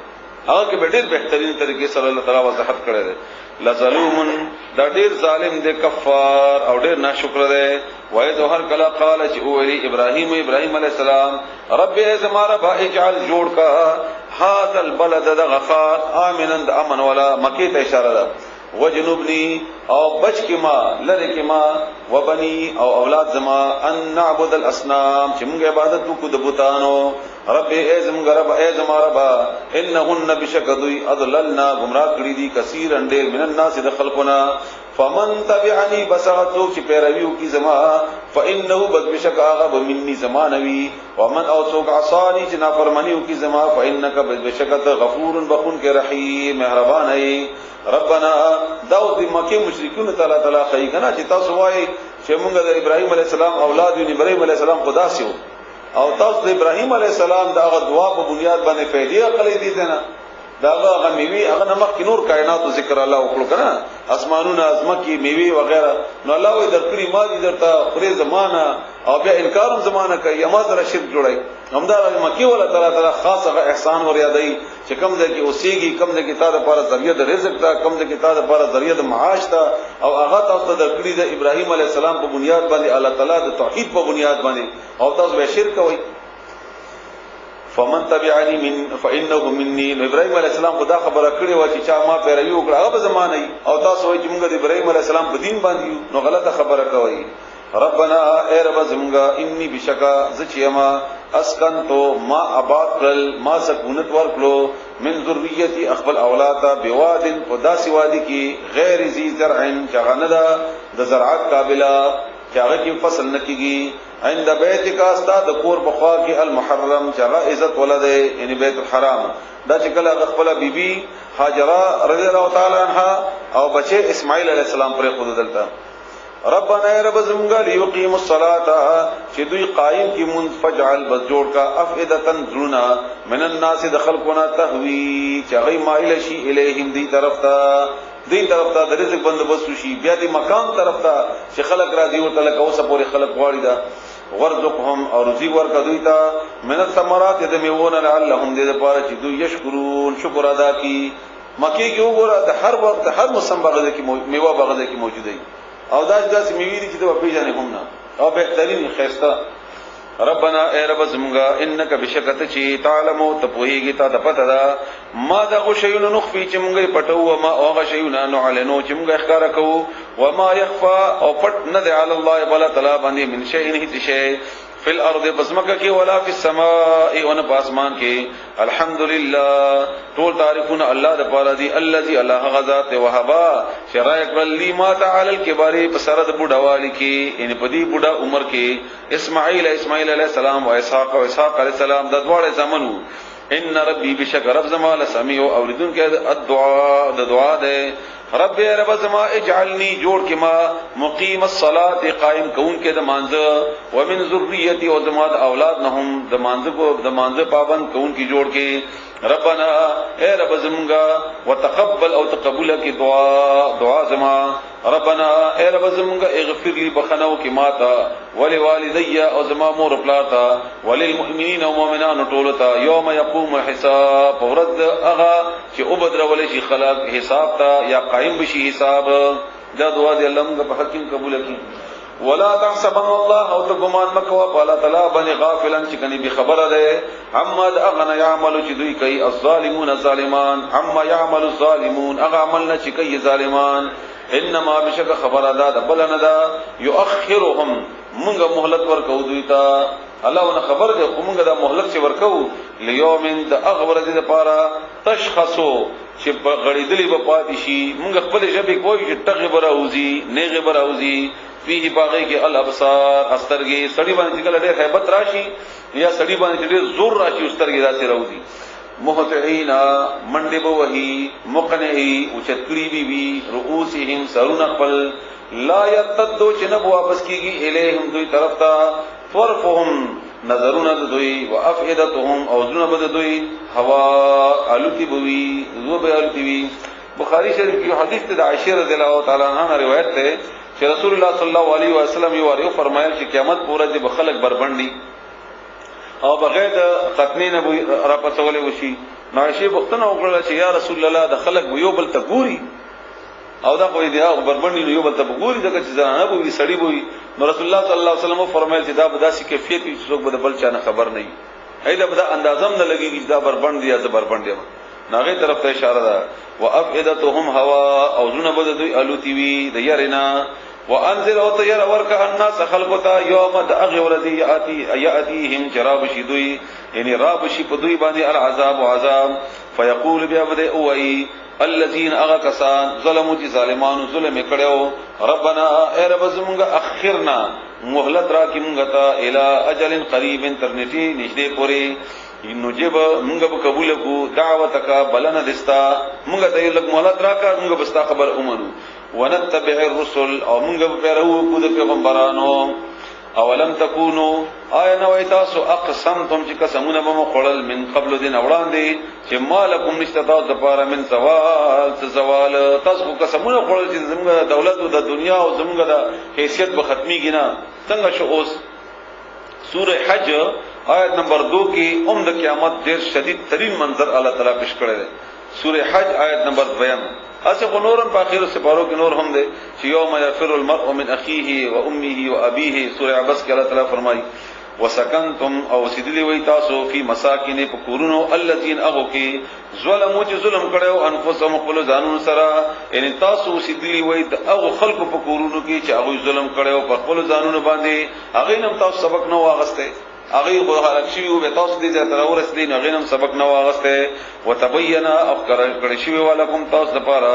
هغه کې به ډېر بهترین طریقې سره الله تعالی وضاحت کړی ده لظلوم دا ډېر ظالم دی کفار او ډېر ناشکر دی وای ته هر کله قال چې او ابراهیم علیه السلام رب ازما رب اجعل جوړ کا هذا البلد غفار امنا امن ولا مکی ته اشاره ده وجنبني او بچ کی ما لری کی ما وبني او اولاد زما ان نعبد الاصنام چې موږ عبادت وکړو د بوتانو رب ازم رب ازما رب انهن بشکدوی اضللنا گمراه کړی دي کثیر اندل من الناس د خلقنا فمن تبعني بسغتو چې پیرویو کی زما فانه بشک هغه مني زمانوي ومن او سوق عصاني چې نافرمانیو کی زما فانك بشکت غفور بخون کې رحیم مهربان ای ربنا داود مکه مشرکین تعالی خی کنا چې تاسو وای چې موږ د ابراهیم علی السلام اولاد یو ابراهیم علی السلام خدا سیو او تاسو د ابراهیم علی السلام دغه دعا په بنیاد باندې فائدې عقلې دي نه داغه میوي هغه نمخ نور کائنات او ذکر الله وکړو کنه اسمانونه ازمکی میوي وغیرہ نو الله وي درکړي ما دي درته خوري زمانہ او بیا انکارم زمانہ کوي ما سره شرک جوړای همدار مکی ولا تعالی خاص هغه احسان ور یادای چې کم ځکه اوسېږي کم ځکه تا د لپاره ذریعہ د رزق تا کم ځکه تا د لپاره ذریعہ د معاش تا او هغه تاسو ته درکړي د ابراهیم علی السلام په بنیاد باندې الله تعالی د توحید په بنیاد باندې او تاسو به شرک کوئ فمن تبعني من فانه مني ابراهيم عليه السلام خدا خبره کړې و چې چا ما پیروي وکړه هغه زمانه او تاسو وایي چې موږ د ابراهيم عليه السلام په دین باندې نو غلطه خبره کوي ربنا اے رب زمونږه انی بشکا زچیما اسکنتو ما آباد کل ما سکونت ورکلو من ذریتی اخبل اولادا بوادن قداسی وادی کی غیر ذی زرع چغندا د زراعت قابلا چاغه کی فصل نکیږي عند بیت کا استاد کور بخوا کی المحرم چغه عزت ولده یعنی بیت الحرام دا چې کله خپل بیبي هاجره رضی الله تعالی عنها او بچي اسماعیل علیہ السلام پر خود دلته ربنا اے رب زمونږه ليقيم الصلاه چې دوی قائم کی منفجعل بس جوړ کا افئدتن ذلنا من الناس دخلقنا تهوی چغی مایل شي الیهم دی طرف ته د رزق بندوبست شي بیا دی مکان طرف ته چې خلق راځي او تعالی کوسه پورې خلق غواړي دا ورزقهم او رزق ورکا دوی ته من الثمرات دمون لعلهم دې لپاره چې دوی یشکرون شکر ادا کی مکی کې وګوره د هر وخت هر موسم بغزه کې میوه بغزه کې موجوده وي او داس میوي دي چې په پیژنې هم نه او بهترین خيستا ربنا اے رب زمونږه انک بشکت چی تعلمو تپویږي تا د پته دا ما دا غشیون نخفي چې مونږه پټو ما او غشیون نو علنو چې مونږه ښکارا کوو وما يخفى او پټ نه دی علی الله بل تعالی باندې من شيء هیڅ شی فی الارض بسمکه کې ولا فی السماء ون پاسمان کې الحمدلله ټول تعریفونه الله د پاره دی الذي الله غذات وهبا شرایق لی ما تعالی الکبار بسرد بډوالی کې ان پدی بډا عمر کې اسماعیل علیہ السلام او اسحاق علیہ السلام د دواړه زمانو ان ربی بشک رب زما لسمیع اوریدون کې الدعاء د دعا ده رب رب زما اجعلنی جوړ کې ما مقیم الصلاه قائم کون کې د مانځه ومن ذریتی او زما د اولاد نه هم د مانځه پابند کون کې جوړ کې ربنا اے رب زمونږه وتقبل او تقبل کی دعا زما ربنا اے رب زمونږه اغفر لي بخنو کی ماتا ولي والدي او زما مور پلاتا وللمؤمنین او مؤمنان ټول ته یوم یقوم الحساب ورد اغا چې وبدر ولې شي خلق حساب تا یا قائم بشي حساب دا دعا دی الله موږ په حکیم قبول کړي ولا تحسبن الله او تغمان مکوا پالا تعالی باندې غافلا چې کني به خبره ده عما اغنا يعمل چې دوی کوي الظالمون ظالمان عما يعمل الظالمون اغه عمل نه چې کوي ظالمان انما بشک خبره ده بلنه ده يؤخرهم موږ مهلت ورکو دوی ته الله ونه خبر ده موږ د مهلت چې ورکو ليومن د اغبر دي لپاره تشخصو چې غړیدلی په پاتې شي موږ خپل ژبه کوی چې تغبر اوزي نه غبر اوزي فيه باغی کې الابصار استرګي سړي باندې کله ډېر hebat راشي یا سړي باندې ډېر زور راشي استرګي داسې راوځي مهتعینا منډه بوهي مقنعي او چتکړي بي رؤوسهم سرون خپل لا يتدو چې نه واپس کیږي الیهم دوی طرف ته طرفهم نظرونه دوی وافئدتهم او ذنوب دوی هوا الوتی بوي ذوب الوتی وي بخاری شریف کې حدیث ته عائشہ رضی الله تعالی عنها روایت ده چې رسول الله صلی الله علیه وسلم یو فرمایل چې قیامت پورې د بخلق بربندي او بغیر د ختمین ابو را پسولې وشي ناشي بختنه وکړه چې یا رسول الله د خلق یو بل ته ګوري او دا کوئی دی او بربندي یو بل ته ګوري دغه چې زنانه بوي سړی بوي نو رسول الله صلی الله علیه وسلم فرمایل چې دا بداسي کیفیت چې څوک به بل چانه خبر نه وي ایدا بدا اندازم نه لګي چې دا بربند یا بربند دی ناغه طرف ته اشاره ده وافئدتهم هوا او زنه بد دوی الوتی وی د يرنا وانذر او تير ورک الناس خلقتا يوم دغ ولدي ياتيهم جراب شدوي یعنی راب شي په دوی باندې العذاب وعذاب فيقول بيبد اوي الذين اغكسان ظلموا دي ظالمانو ظلم کړو ربنا اے رب زمونږه اخرنا مهلت را کی مونږه تا الى اجل قريب ترنتي نشدې پوری نجيب مونږه په قبول کو دعوتک بلنه دستا مونږه ته لګ مهلت راکا مونږه بستا خبر اومنو ونتبع الرسل او مونږه په پیرو کو د پیغمبرانو اولم تکونو آیا نو تاسو اقسمتم چې قسمونه به مخړل من قبل دین وړاندې چې مالکم نشتا د پاره من زوال تاسو قسمونه خړل چې زموږ دولت او د دنیا او زموږ د حیثیت به ختميږي نه څنګه شو اوس سوره حج آیت نمبر 2 کې د قیامت ډیر شدید ترین منظر الله تعالی پیش کړی دی سوره حج آیت نمبر 2 اسه کو نورم په اخر سپارو کې نور هم دی چې یوم یفر المرء من اخیه و امه و ابيه سوره عبس کې الله تعالی فرمایي وسکنتم او سیدلی وی تاسو فی مساکن پکورونو الذین اغو کې ظلمو چې ظلم کړو انفسهم خپل ځانونو سره یعنی تاسو سیدلی وی د اغو خلق پکورونو کې چې هغه ظلم کړو په خپل ځانونو باندې هغه نم تاسو سبق نو واغسته هغه خو حالت شي او به تاسو دې ته ترورس دین هغه نم سبق نو واغسته وتبینا او کړی شی ولکم تاسو لپاره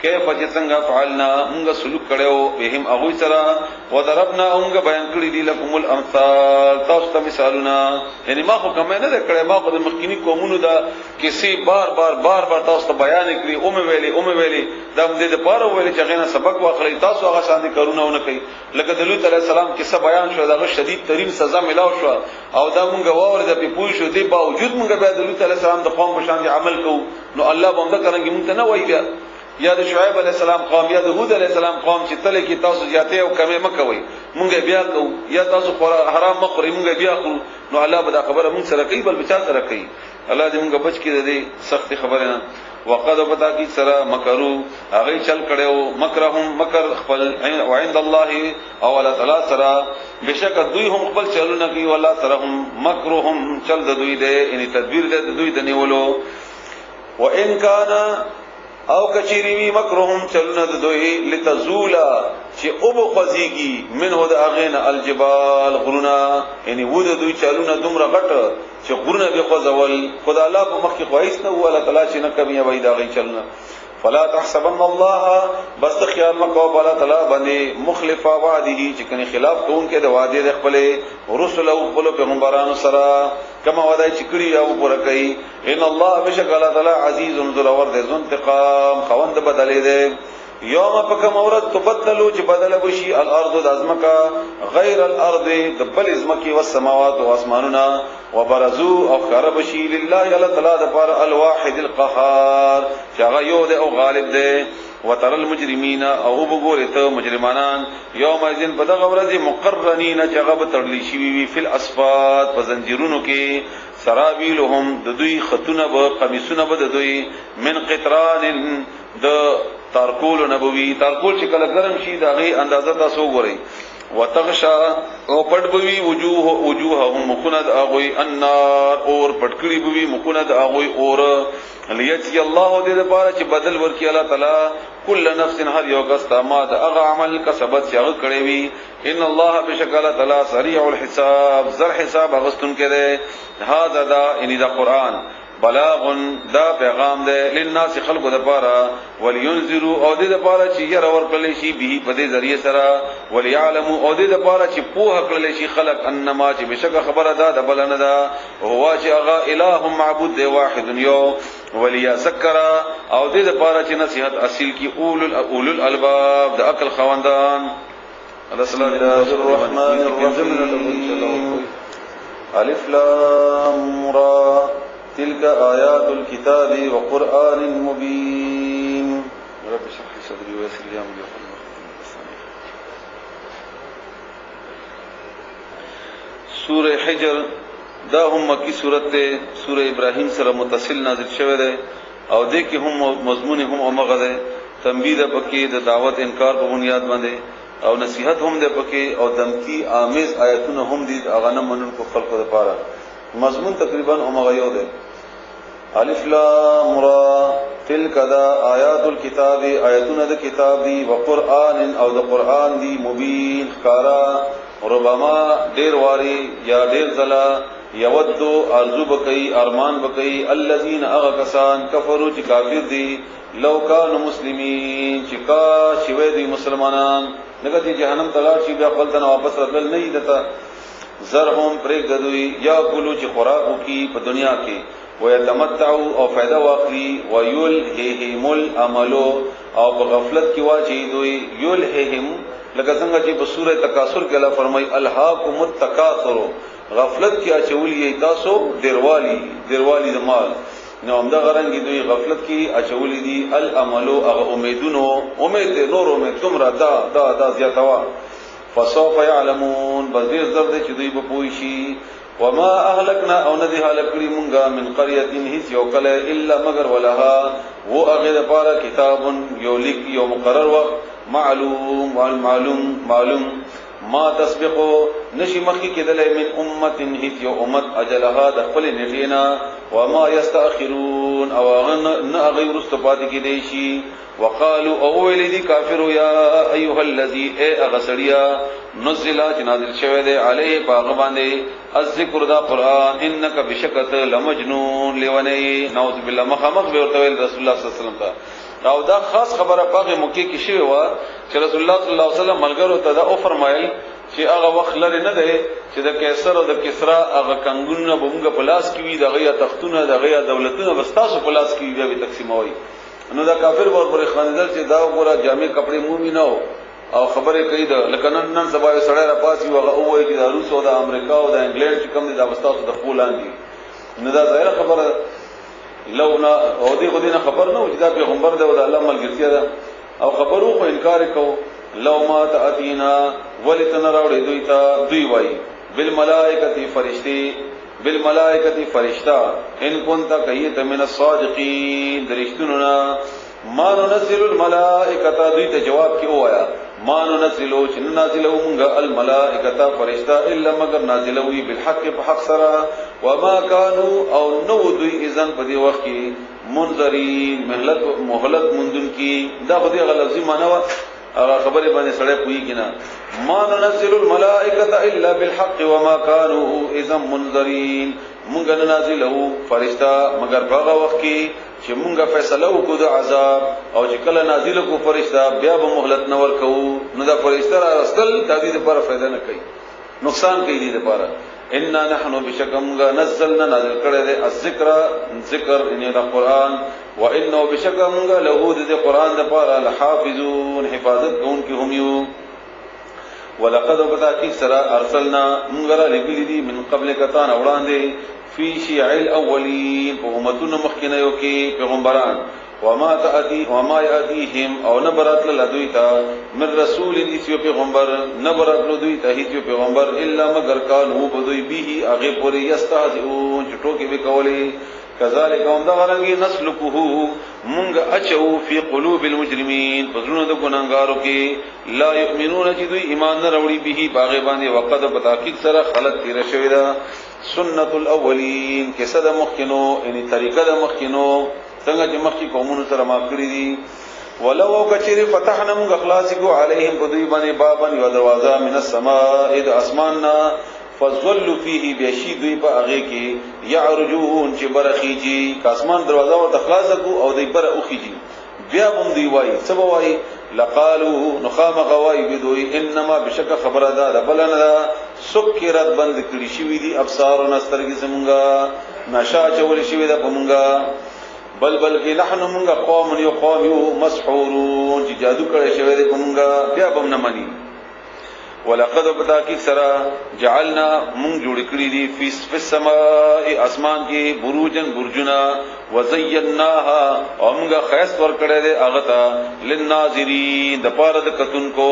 کیف چې څنګه فعلنا موږ سلوک کړو بهم هغه سره وضربنا موږ بیان کړی دي لكم الامثال تاسو ته مثالونه یعنی ما خو کوم نه کړی ما خو د مخکینی قومونو دا کیسې بار بار تاسو ته بیان کړی او مې ویلي دا دې د پاره ویلي چې غینه سبق واخلي تاسو هغه شان دي کارونه ونه کوي لکه د لوط علی السلام کیسه بیان شو دا شدید ترین سزا ملاو شو او دا موږ واورد په پوه شو دی باوجود موږ به د لوط علی السلام د قوم په شان عمل کوو نو الله باندې کرانګي موږ ته نه وایي بیا یا د شعیب علی السلام قوم یا د هود علی السلام قوم چې تل کې تاسو زیاته او کمه مکوي مونږ بیا کوو یا تاسو حرام مخوري مونږ بیا کوو نو الله به خبره مونږ سره کوي بل بچا سره کوي الله دې مونږ بچ کړي دې سخت خبره نه وقد پتا کی سره مکرو هغه چل کړو مکرهم مکر خپل او عند الله او الله تعالی سره بشک دوی هم خپل چلونه کوي والله سره هم مکرهم چل د دوی دې یعنی تدبیر د دوی د نیولو وان کان او کچری وی مکرهم چلونه د دوی لتزولا چې او بخزیږي منه د اغین الجبال غرنا یعنی و د دوی چلونه دومره غټ چې غرونه به خوځول خدای الله په مخ کې خوایس نه و الله تعالی چې نه کمی وای دا غي چلونه فلا تحسبن الله بس خیال مکو الله تعالی باندې مخلف وعده چې کني خلاف کوم کې د وعده د خپل رسول او خپل پیغمبرانو سره کما وعده چې کړی او پوره کوي ان الله بشک الله تعالی عزیز ذو الورد ذو انتقام خوند بدلې ده یوم پکم اورد تبدلو چې بدل بشي الارض د ازمکا غیر الارض د بل ازمکی والسماوات او اسمانونه وبرزو او خرب شي لله تعالی د پر الواحد القهار چې هغه یو دی او غالب دی وتر المجرمین او وګوره ته مجرمانان یوم اذن بدغ ورځ مقرنین چې هغه تړلی شي وی فل اسفات په زنجیرونو کې سرابیلهم د دوی خطونه به قمیصونه به د دوی من قطران د تارکول نبوي تارکول چې کله ګرم شي دا غي اندازه تاسو وګورئ وتغشا او پټبوي وجوههم مخند اغوي النار اور پټکړي بوي مخند اغوي اور ليجزي الله دې لپاره چې بدل ورکړي الله تعالی کل نفس هر یو کس ما د هغه عمل کسبت چې هغه کړی وي ان الله بشکل تعالی سریع الحساب زر حساب اغستون کړي هاذا دا ان دا قران بلاغ دا پیغام ده للناس خلق د پاره ولينذروا او د پاره چې ير اور کړل شي به په دې ذریعہ سره وليعلموا او د پاره چې پوها کړل شي خلق انما چې بشک خبره ده د بلنه ده هو چې هغه الہ معبود دی واحد یو وليذكر او د پاره چې نصيحت اصل کی اولل الالباب د عقل خواندان بسم الله الرحمن الرحیم الف لام را تلك آيات الكتاب وقرآن مبين رب اشرح لي صدري ويسر لي أمري سورة حجر دا هم مکی سورت ده سورة ابراهیم سره متصل نازل شوه ده او دې کې هم مضمون هم اومغه ده تنبیه ده پکې د دعوت انکار په بنیاد باندې او نصیحت هم ده پکې او دمکی آمیز آیتونه هم دي هغه نه منونکو خلقو لپاره مضمون تقریبا اومغه یو ده الف لام را تلک دا آیات الكتاب آیتونه د کتاب دی وقرآن او د قرآن دی مبین خکارا ربما ډیر واری یا ډیر زلا یودو ارزو بکئی ارمان بکئی الذین اغکسان کفروا چې کافر دی لو کانوا مسلمین چې کا شوی دی مسلمانان نګه دي جهنم تلار شي بیا خپل ته واپس راتل نه دیتا زرهم پرګدوی یا کولو چې خوراک وکي په دنیا کې ويتمتعوا او فائدہ واخلي ويلههم العمل او په غفلت کې واچي دوی يلههم لکه څنګه چې په سوره تکاثر کې الله فرمای الهاکم التکاثر غفلت کې اچولې تاسو ډیروالی د مال نو همدا غرنګي دوی غفلت کې اچولې دي العمل او امیدونو امید نور امید تمرا دا زیاتوا فسوف يعلمون بذیر زرد چې دوی په پوي شي وما اهلكنا او ندي هلاکړي مونږه من قريه هیڅ یو کله الا مگر ولها و هغه لپاره کتاب یو لیک یو مقرر وخت معلوم ما تسبقو نشي مخکې کېدلې من امه هیڅ یو امت اجلها د خپل نیټینا وما يستاخرون او نه غیر استفاد کې دی شي وقالوا او ولدي کافر یا ايها الذي اغسريا نزل جنازل شوه دے علیه باغ باندې الذکر دا قران انک بشکت لمجنون لونی نعوذ بالله مخامخ به ورته رسول الله صلی الله علیه وسلم ته او دا خاص خبره پاغه مکی کې شوی و چې رسول الله صلی الله علیه وسلم ملګرو ته دا او فرمایل چې هغه وخت لري نه دی چې د قیصر او د کسرا هغه کنګونه بمګه پلاس کې وي دغه یا تختونه دغه یا دولتونه وستاسو پلاس کې وي به تقسیموي نو دا کافر ورپورې خاندل چې دا وګوره جامع کپڑے مومي نه او خبره کوي دا لکه نن سبا سړی را پاسي وغه او وایي چې د روس او د امریکا او د انګلند چې کوم دي دا وستاسو د خپلان دي نه دا ظاهر خبره لونا او دې غدي نه خبر نه و چې دا پیغمبر دی او د الله ملګرتیا ده او خبرو خو انکار کو لو ما تاتینا ولتن راوړې دوی ته دوی وایي بالملائکه فرشتہ ان كنت كيت من الصادقين درشتنا ما ننزل الملائکه دوی ته جواب کې وایا ما ننزلو چې نازلو موږ الملائکه فرشتہ الا مگر نازلوي بالحق بحق سره وما كانوا او نو دوی اذن په دی وخت کې منذرین مهلت مندون کې دا په دې غلطي معنی و هغه خبره باندې سړی پوي کینا ما ننزل الملائکه الا بالحق وما كانوا اذا منذرین مونږ نه نازلو فرشتہ مگر هغه وخت کې چې مونږه فیصله وکړو د عذاب او چې کله نازل کو فرشتہ بیا به مهلت نه ورکو نو دا فرشتہ راستل د دې لپاره فائدہ نه کوي نقصان کوي دې لپاره ان نحنو بشکمغا نزلنا نازل کړه دې ذکر ان دا قران و انه بشکمغا له دې قران د لپاره لحافظون حفاظت کوونکي هم یو ولقد وتاكي سرا ارسلنا منغرا لګلی من قبل کتان وړاندې فی شیع الاولین امتون مخکنیو کې پیغمبران وما یاتیهم او نبرات لدویتا من رسول ایسیو پیغمبر نبرات لدویتا ایسیو پیغمبر الا مگر کانو بدوی به هغه پوری یستهزئون چټو کې وکولي کذالک هم دا غرنګي نسلکه مونږ اچو فی قلوب المجرمین پزړو د ګناګارو کې لا یؤمنون چې دوی ایمان نه وروړي به باغ باندې وقد بتحقیق سره خلق تیر شوی دا سنت الاولین کیسه د مخکینو یعنی طریقه د مخکینو څنګه چې مخکې قومونو سره ما کړی دي ولو کچری فتحنا موږ خلاص کو علیهم بدوی باندې بابن یو دروازه من السماء د اسماننا فظلوا فيه بشی دوی په هغه کې يعرجون چې برخیږي کاسمان دروازه ورته خلاص کو او دوی بر اوخیږي بیا هم دی وای څه وای لقالوا نخام غوای بدوی انما بشک خبره ده بلنه سکرت بند کړي شوی دي ابصار نسترګي زمونږه نشا چول شوی ده پمونږه بل کې نحن مونږه قوم یو قوم یو مسحورون چې جادو کړي شوی ده پمونږه بیا هم نه مانی ولقد بتاکی سرا جعلنا مونږ جوړ کړی دي فی السماء اسمان کې بروجن برجنا وزیناها او مونږه خیس ور کړی دي هغه ته للناظرین د پاره د کتونکو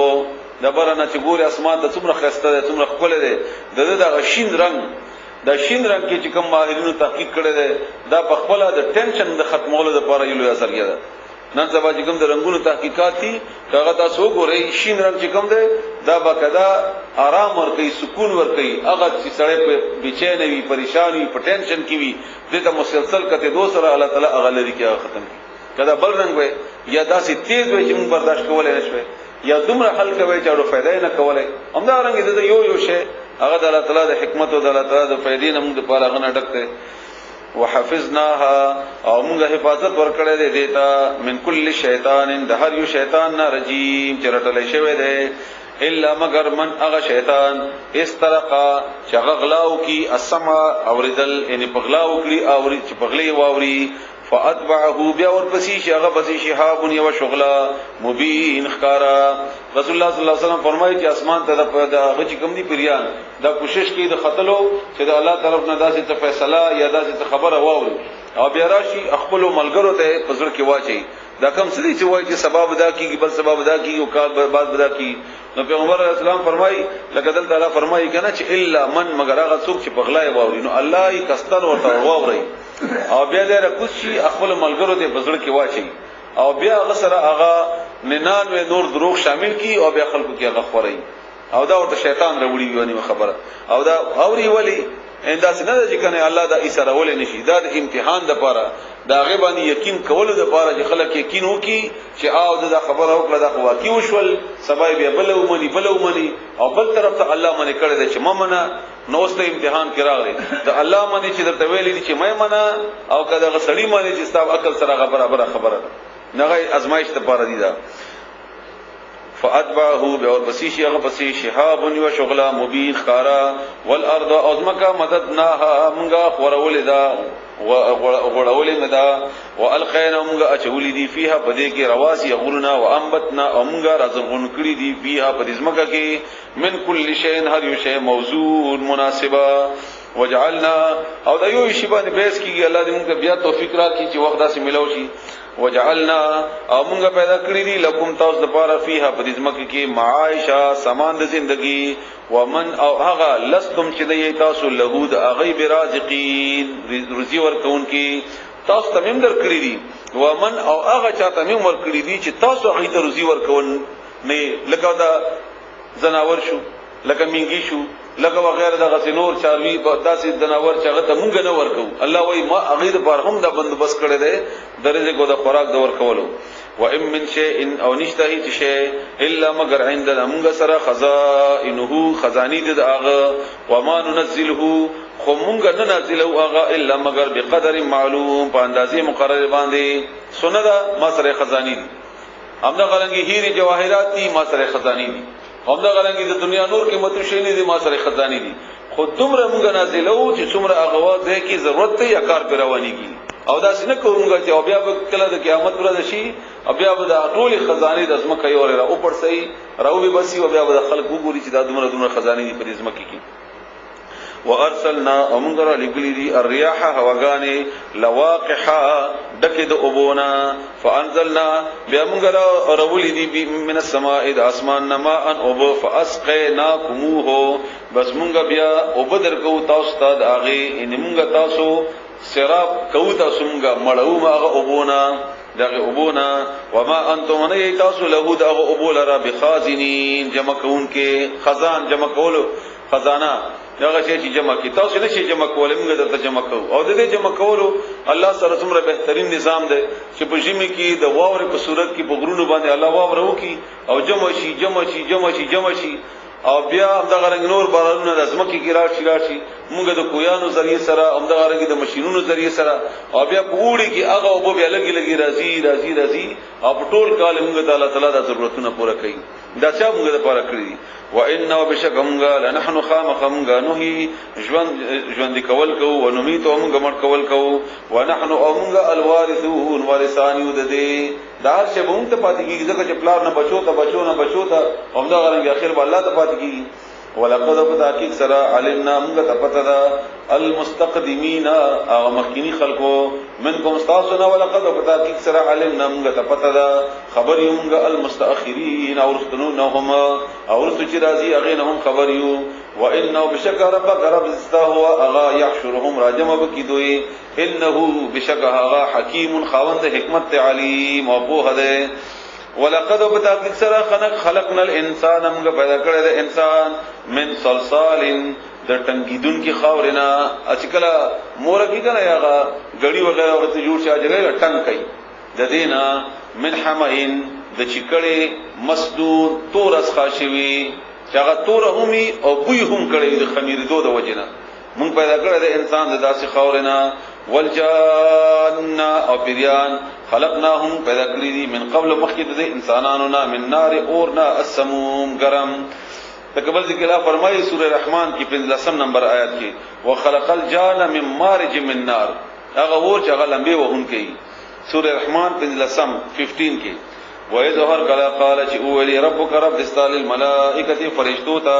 د برنه چې ګوري اسمان د څومره خسته ده څومره خپل ده د شین رنگ د شین رنگ کې چې کوم ماهرینو تحقیق کړی ده دا په خپل د ټینشن د ختمولو لپاره یو لوی اثر ده نن سبا چې کوم د رنگونو تحقیقات دي هغه تاسو ګورئ شین رنگ چې کوم ده دا باقاعده آرام ور کوي سکون ور کوي هغه چې سړی په بیچینه وي پریشان وي په ټینشن کې وي دته مسلسل کته دو سره الله تعالی هغه لري کې ختم کړي دا بل رنگ وي یا داسې تیز وي چې موږ برداشت کولای نشو یا دومره حل کوي چې اړو فائدې نه کولای همدا رنګ دې یو شی هغه د الله تعالی د حکمت او د الله تعالی د فائدې نه موږ په اړه غنډ ډکته وحفظناها او موږ حفاظت ورکړې دې دیتا من کل شیطان د هر یو شیطان نه رجیم چرټلې شوی دی الا مگر من اغه شیطان استرقا چغغلاو کی السما اوردل یعنی پغلاو کړي او چې پغلی واوري فاتبعه بیا ورپسې شي هغه پسې شهاب یو شغلا مبین خکارا رسول الله صلی الله علیه وسلم فرمایي چې اسمان ته د غچ کم دي پریان دا کوشش کوي د خطلو چې د الله طرف نه داسې ته فیصله یا داسې خبره واوري او بیا راشي خپل ملګرو ته پزړ کې واچي دا کوم څه دي چې وایي چې سبب ادا کیږي بل سبب ادا کیږي او کار برباد ادا کیږي نو پیغمبر اسلام فرمایي لکه دل تعالی فرمایي کنه چې الا من مگر هغه څوک چې پغلای واوري نو الله یې کستر ورته واوري او بیا دې راکوشي خپل ملګرو ته پزړ کې واچي او بیا هغه سره هغه 99 نور دروغ شامل کی او بیا خلکو کې هغه خوري او دا ورته شیطان راوړي ونی خبره او دا اوري ولی انده څنګه چې کنه الله دا ایسره ولې نشي دا د امتحان د پاره دا غیبانی یقین کول د پاره چې خلک یقین وکي چې او دا خبره وکړه دا واقع وشول سبای به بلو منی او بل طرف ته الله منی کړی چې ممنه نوسته امتحان کې راغلی دا الله منی چې درته ویلي چې مې منا او کله غسړی منی چې ستاسو عقل سره برابر خبره نه غي ازمایش ته پاره دي دا فاتبعه بورپسیشی هغه پسې شهاب و شغلا مبین خارا والارض ازمکا مددناها منغا خورول دا غړول مدا والقینا منغا اچول دي فيها پدې کې رواسی غرنا وانبتنا منغا رزقون کړی دي فيها پدې ازمکا کې من کل شیء هر یو شی موضوع مناسبه وجعلنا او دا یو شی باندې بیس کیږي الله دې موږ بیا توفیق راکړي چې وخت داسې ملو شي وجعلنا او موږ پیدا کړی دي لکم تاسو لپاره فيها په دې ځمکه کې معايشه سامان د ژوندۍ ومن او هغه لستم چې دی تاسو لهود اغي برازقین رزي ورکون کې تاسو تمیم در کړی دي ومن او هغه چا تمیم ور کړی دي چې تاسو هغه ته رزي ورکون نه لکه دا زناور شو لکه مینګي شو لکه وغیرہ د غسنور چاروي داسې دناور چاغه ته مونږ نه ورکو الله وای ما اغیر پر هم د بندوبست کړی دی درجه کو د خوراک د ورکولو و ام من شیء او نشته هیڅ شی الا مگر عندنا مونږ سره خزائنه خزانی د هغه و ما ننزله خو مونږ نه نازله هغه الا مگر بقدر معلوم په اندازې مقرره باندې سندا ما سره خزانی دي همدا غلنګي هیري جواهرات دي ما سره خزانی دي همدا غلنګي د دنیا نور کې متو شي نه دي ما سره خزانی دي خود دومره مونږ نازله او چې څومره اغواز ده کی ضرورت ته یا کار پیروانیږي او دا څنګه کومګه چې بیا به کله د قیامت ورځ شي بیا به د ټولي خزانه د ازمکه یو را او پر سي راو به بسي او بیا به خلک وګوري چې دا دومره خزانه دي په ازمکه کې وارسلنا امغرا لګلی الرياح هواغانه لواقحا دکه د اوبونا فانزلنا بیامغرا اورولې دي من السماء د اسمان نما ان اوب فاسقيناكموه بس مونږ بیا اوب درکو تاسو ته د اغه ان مونږ تاسو سراب کوتا سمغا مړو ما هغه ابونا دغه ابونا وما انتم نه تاسو له دغه ابو لرا بخازنین جمع کون کې خزان جمع کولو خزانه هغه شی چې جمع کی تاسو نشي جمع کول موږ درته جمع کوو او د دې جمع کولو الله سره څومره بهترین نظام دی چې په ژمي کې د واورې په صورت کې په غرونو باندې الله واور وکي او جمع شي او بیا دغه رنگ نور بارونه د ازمکه کې راشي موږ د کویانو ذریعہ سره دغه رنگ د ماشينونو ذریعہ سره او بیا پوری کې هغه او بیا لګي راځي او په ټول کال موږ د الله تعالی د ضرورتونو پوره کوي دا چې موږ د پاره کړی و ان وبشکمغا لنحن خامخمغا نهي ژوند کول کو و نمیت او موږ مړ کول کو ونحن او موږ الوارثون وارثان یو د دې دا چې موږ ته پاتې کیږي ځکه چې پلار نه بچو ته هم دا غرنګ اخر به الله ته پاتې کیږي ولقد بتحقیق سرا علمنا موږ ته پته ده المستقدمین او مخکینی خلقو منکم استاسنا ولقد بتحقیق سرا علمنا موږ ته پته ده خبر یو موږ المستاخرین او رستنونهم او رست چې راځي هغه نه هم خبر یو وانه بشک ربک رب استا هو اغا يحشرهم راجم بکیدوی انه بشک اغا حکیم خاوند حکمت علیم او په ده ولقد بتحقیق سرا خلقنا الانسان موږ پیدا کړی د انسان من صلصال د ټنګیدون کی خاورنا اچکلا مور کی کنه یاغه غړی وغیرہ ورته جوړ شي اجګه ټنګ کوي د دینا من حمئن د چکړې مسدود تور اس خاشوي چاغه تور همي او بوی هم کړي د خمیر دو د وجنه مونږ پیدا کړی د انسان د داسې خاورنا والجان او پیریان خلقناهم پیدا کړی دي من قبل مخکې د انسانانو نه من نار اورنا السموم گرم تکبل ذکر الله فرمایي سوره رحمان کې 15 نمبر آیات کې وخلق الجان من مارج من نار هغه ور چې هغه لمبي وهون کوي سوره رحمان 15 کې وَيَذْهَرْ قَلَا قَالَ چِئُوَلِي رَبُّكَ رَبِّ اسْتَالِ الْمَلَائِكَةِ فَرِشْتُوتا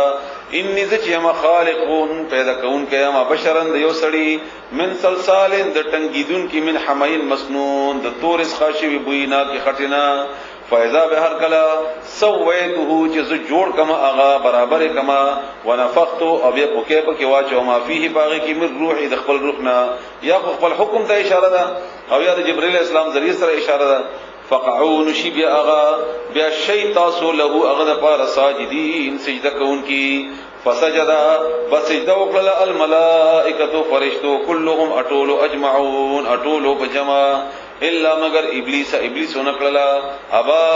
اِنِّي زَچِيَمَا خَالِقُون پیدا کون کیاما بشرن دیو سڑی من سلسالن د ٹنگیدون کی من حمین مسنون د تورس خاشوی بوینا کی خٹنا فَإِذَا بِهَرْ قَلَا سَوَّيْتُهُ چِز جوڑ کما آغا برابر کما وَنَفَخْتُ اب یا پکے پکے واچو ما فیه باغی کی من روحی دخل روحنا یا خپل حکم تا اشارہ دا او یا جبرائیل اسلام ذریعہ سره اشارہ دا فقعون شی بیا اغا بیا شی تاسو له اغا د پار ساجدین سجده کون کی فسجدا بسجده وکړه الملائکه فرشتو كلهم اطول اجمعون اطول بجما الا مگر ابلیس ونکړه ابا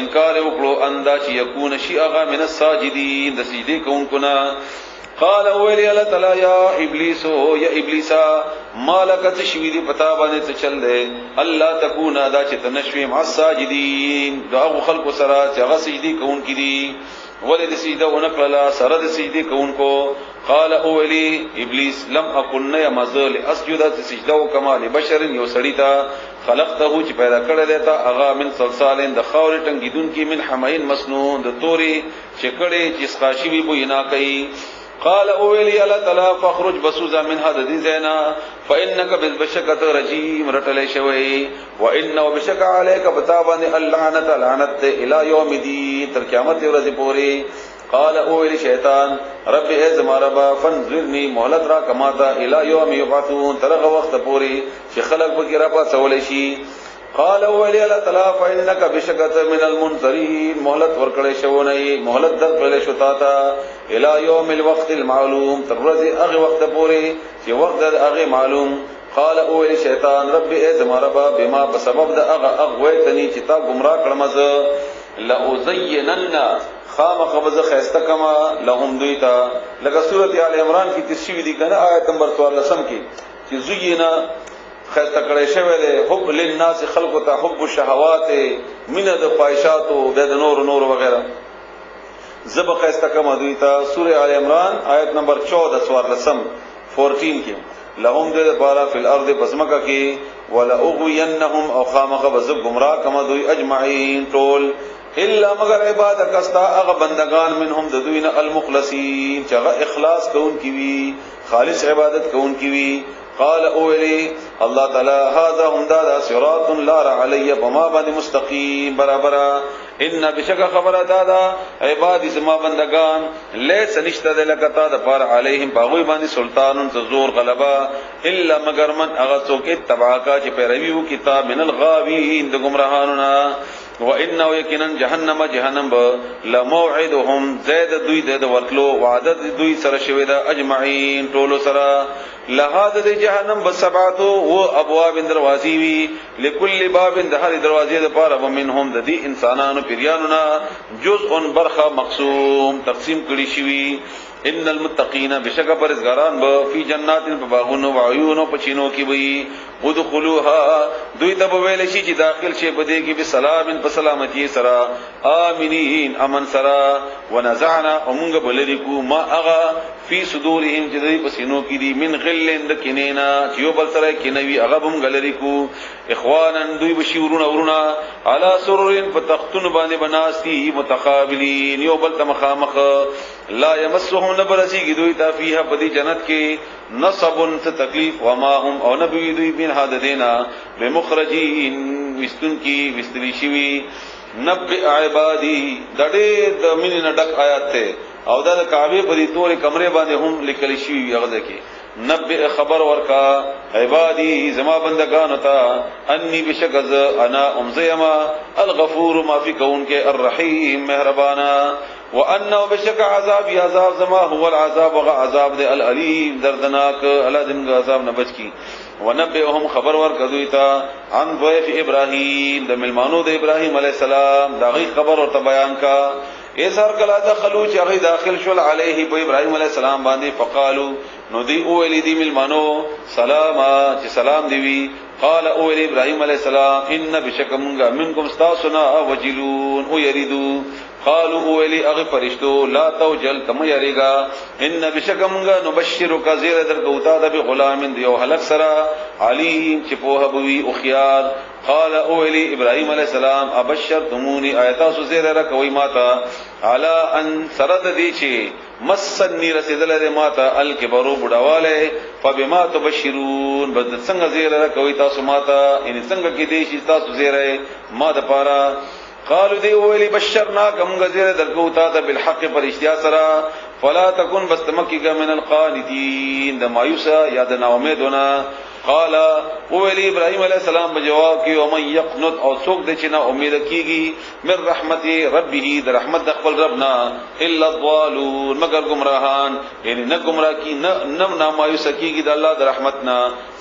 انکار وکړو اندا چې یکون شی اغا من الساجدین د سجده کون کنا قال اولی اللہ تعالی یا ابلیسا مالکت شویدی پتا باندې څه چل دی الله تکون ادا چې تنشوی مع الساجدین دا خلق سره چې هغه سجدي کون کی دي ولید سجده ونکړه سره د سجدي کون کو قال اولی ابلیس لم اكن یا مزل اسجد سجده کمال بشر یو سړی تا خلقته چې پیدا کړی دی تا اغا من صلصالین د خاور ټنګیدون کی من حمین مسنون د توري چکړې چې سقاشي وي بو نه کوي قال اولی اللہ تعالی فخرج بسوزا من هذا ذینا فانك بالبشکۃ رجیم رتل شوی وان وبشک علیک بتابن اللعنت لعنت الى یوم الدین تر قیامت ورځ پوری قال اولی شیطان رب اعز ما رب فانظرنی مهلت را کما تا الى یوم یبعثون ترغه وخت پوری چې خلق به را پاسول شي قال اولی اللہ تعالی فانک بشکۃ من المنذرین مهلت ورکړې شو نه مهلت درکړې شو تا الى یوم الوقت المعلوم ترورځ هغه وخت پورې چې وخت هغه معلوم قال اولی شیطان رب اعز ما رب بما بسبب د هغه اغویتنی چې تا گمراه کړم ز لا ازینن خامخ بز خیسته کما لهم دویتا لکه سورۃ آل عمران کی 30 دی کنه آیت نمبر 14 کې چې زینا خیسته کړي شوی دی حب للناس خلق ته حب الشهوات من الخواہشات د نور وغیرہ زب خیسته کما دویتا سورۃ آل عمران آیت نمبر 14 14 کې لهم د بارا فی الارض بسمکه کې ولا اغوینهم او خامخ بز گمراه کما دوی اجمعین طول الا مگر عبادت استا اغه بندگان منهم د دوی نه المخلصین چې هغه اخلاص کون کی وی خالص عبادت کون کی وی قال اولی اللہ تعالی هذا هم دادا صراط لا علی بما بعد مستقیم برابر ان بشک خبر دادا عبادی زما بندگان لیس نشته لکتا د پر علیهم باغوی باندې سلطان زور غلبا الا مگر من اغه څوک اتبعا چې پیروي کتاب من الغاوین د گمراهانو وانه یقینا جهنم لموعدهم زید دوی د ورتلو وعده دوی سره شوی دا اجمعین ټول سره لهذا د جهنم بسبعتو و ابواب دروازې وی لكل باب د هر دروازې د پاره ومنهم د دې انسانانو پیرانو جزء برخه مقسوم تقسیم کړي شوی ان المتقین بشک پرزګاران به فی جنات بباغونو وعیونو پچینو کی وی ودخلوها دوی ته ویل شي چې داخل شي بده کې به سلام په سلامتی سرا امنین امن سرا ونزعنا ومنغ بلریکو ما اغا فی صدورهم چې دوی پسینو کې دي من غلند کینینا چې یو بل سره کینوي هغه بم غلریکو اخوانن دوی بشورون اورونا علی سررن فتختن باندې بناستی متقابلین یو بل تمخامخ لا یمسهم نبرسی کی دوی تا فیها بدی جنت کې نصب تکلیف وما هم او نبی دوی بن هذا دینا بمخرجین وستن کی وستلی شوی نبئ عبادی دډې د مين نډک آیات ته او دا کعبه په دې تورې کمرې باندې هم لیکل شوی هغه کې نبئ خبر ورکا عبادی زما بندگان تا انی بشکز انا امزیما الغفور ما فی کون کے الرحیم مہربانا وانه بشک عذاب زما هو العذاب وعذاب دے العلیم دردناک اللہ دن کا عذاب نہ بچ کی ونبئهم خبر ورکدوی تا عن ضيف ابراهيم د ملمانو د ابراهيم عليه السلام داغي خبر ورته بیان کا ایثار کلا دخلوا چې هغه داخل شول علیه په ابراهيم عليه السلام باندې فقالوا نو دی او الیدی ملمانو سلاما چې سلام دی وی قال او الی ابراهيم عليه السلام ان بشکمغا منکم استاسنا وجلون او یریدو قالوا او الی اغه فرشتو لا توجل تم یریگا ان بشکمغا نبشرک زیر درګوتا د غلام دی او هلک سرا علیم چې په هبوی او خيار قال او الی ابراهيم عليه السلام ابشرتمونی آیات سوزیر را کوي ماتا علا ان سرد دی چې مسنی رسیدل د ماتا الکبرو بډواله فبما تبشرون بد څنګه زیر را کوي تاسو ماتا ان څنګه کې دی چې تاسو زیره ما د پارا قالوا دی ویلی بشرنا کم غزیر درکو تا ته بالحق پر اشتیا سرا فلا تكن بستمکک من القانتين د مایوسا یا د نا امیدونه قال ویلی ابراهيم عليه السلام بجواب کې او من يقنط او څوک د چې نا امید کیږي من رحمت ربه د رحمت د خپل ربنا الا الضالون مگر گمراهان یعنی نه گمراه کی نه مایوس کیږي د الله د رحمتنا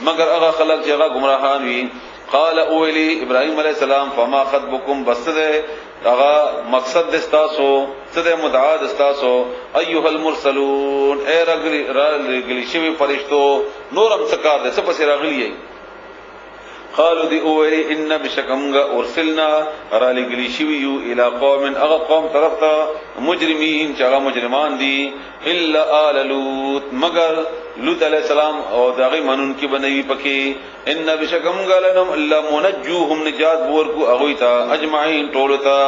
مگر هغه خلق چې هغه گمراهان وي قال اولی ابراهيم عليه السلام فما خطبكم بسده اغا مقصد دستاسو صد مدعا دستاسو ایها المرسلون اے رغلی شوی فرشتو نورم سکار دے سپس رغلی قالوا دی اولی ان بشکمغا ارسلنا رالی گلی شویو الى قوم اغا قوم طرف تا مجرمین چاگا مجرمان دی الا آل لوت مگر لوط علیہ السلام او داغی منون کی بنوی پکی ان بشکمغا لنم الا منجوهم نجات بورکو اغویتا اجمعین طولتا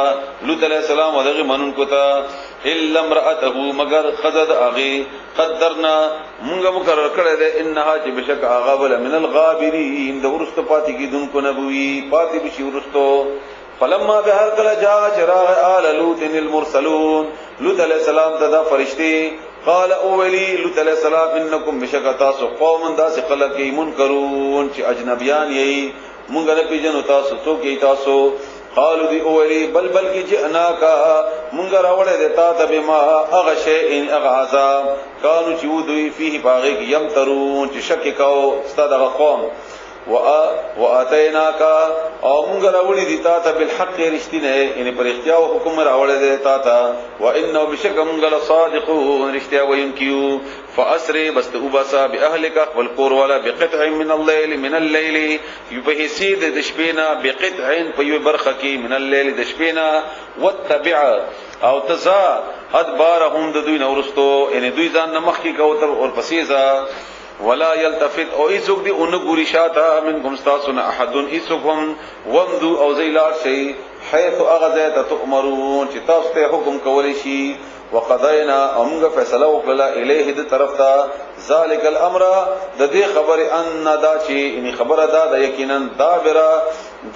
لوط علیہ السلام و داغی منون کو تا الا امرأته مگر خزد اغی قدرنا منگا مقرر کرده انها چی بشک آغابل من الغابرین دا ورست پاتی کی دن کو نبوی پاتی بشی ورستو فلما بهر کلا جاء چراغ آل لوط المرسلون لوط علیہ السلام تدا فرشتے قال اولی لوط علیہ السلام انکم بشک تاسو قوم داس خلق منکرون چی اجنبیان یی منگا نپیجنو تاسو تو کی تاسو قالوا دی اولی بل کی جئنا کا منگا راوڑے دیتا تبما اغشے ان اغعذا کانو چی ودوی فیه باغی کی یمترون چی شک کاؤ استاد اغا قوم واتیناکا او مونږ راوړي دي تا ته بالحق رښتینه یعنی پر اختیار او حکم راوړي دي تا ته وانه بشک مونږ له صادقون رښتیا وینکیو فاسری بستوباسا باهلک والقور ولا بقطع من الليل يبهسید د شپینا بقطع په یو برخه کې من الليل د شپینا وتبع او تزا ادبارهم د دوی نورستو یعنی دوی ځان نمخ کې کوتر اور پسیزا ولا يلتفت او ایسوک دی اون ګوري شاته منکم استاسن احد ایسوکم ومدو او زیلار شي حيث اغذت تؤمرون چې تاسو ته حکم کولی شي وقضینا امغه فیصله وکړه الیه د طرف ته ذالک الامر د دې خبر ان دا چې ان خبره دا د یقینا دابره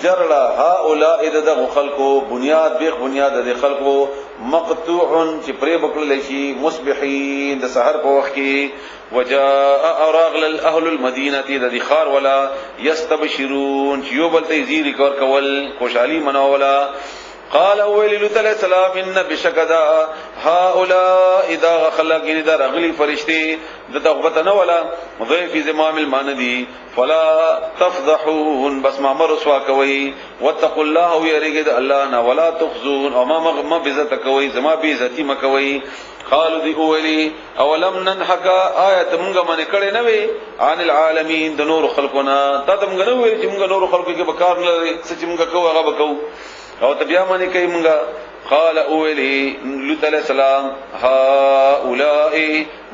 جرلا هؤلاء دغه خلقو بنیاد بیخ بنیاد د خلقو مقطوع چې پرې بکل شي مصبحين د سحر په وخت کې وجاء اراغل اهل المدینه د خار ولا یستبشرون چې یو بل ته زیر کول خوشحالي مناولا قال ويل لطل السلام ان بشكدا هؤلاء اذا خلق اذا رغلي فرشتي دغبتنا ولا ضيف زمام الماندي فلا تفضحون بس ما مرسوا کوي واتقوا الله ويرجد الله ولا تخزون او ما بذات کوي زما بذاتي مکوي قالوا دي اولي اولم ننحك آیت مونږه باندې کړي نه وي عن العالمین د نور خلقنا تا مونږ نه وي چې مونږ نور خلقو کې بکار نه لري چې مونږ کوو هغه وکاو او تبیا معنی کوي مونږه قال اولی لوط علیہ السلام هؤلاء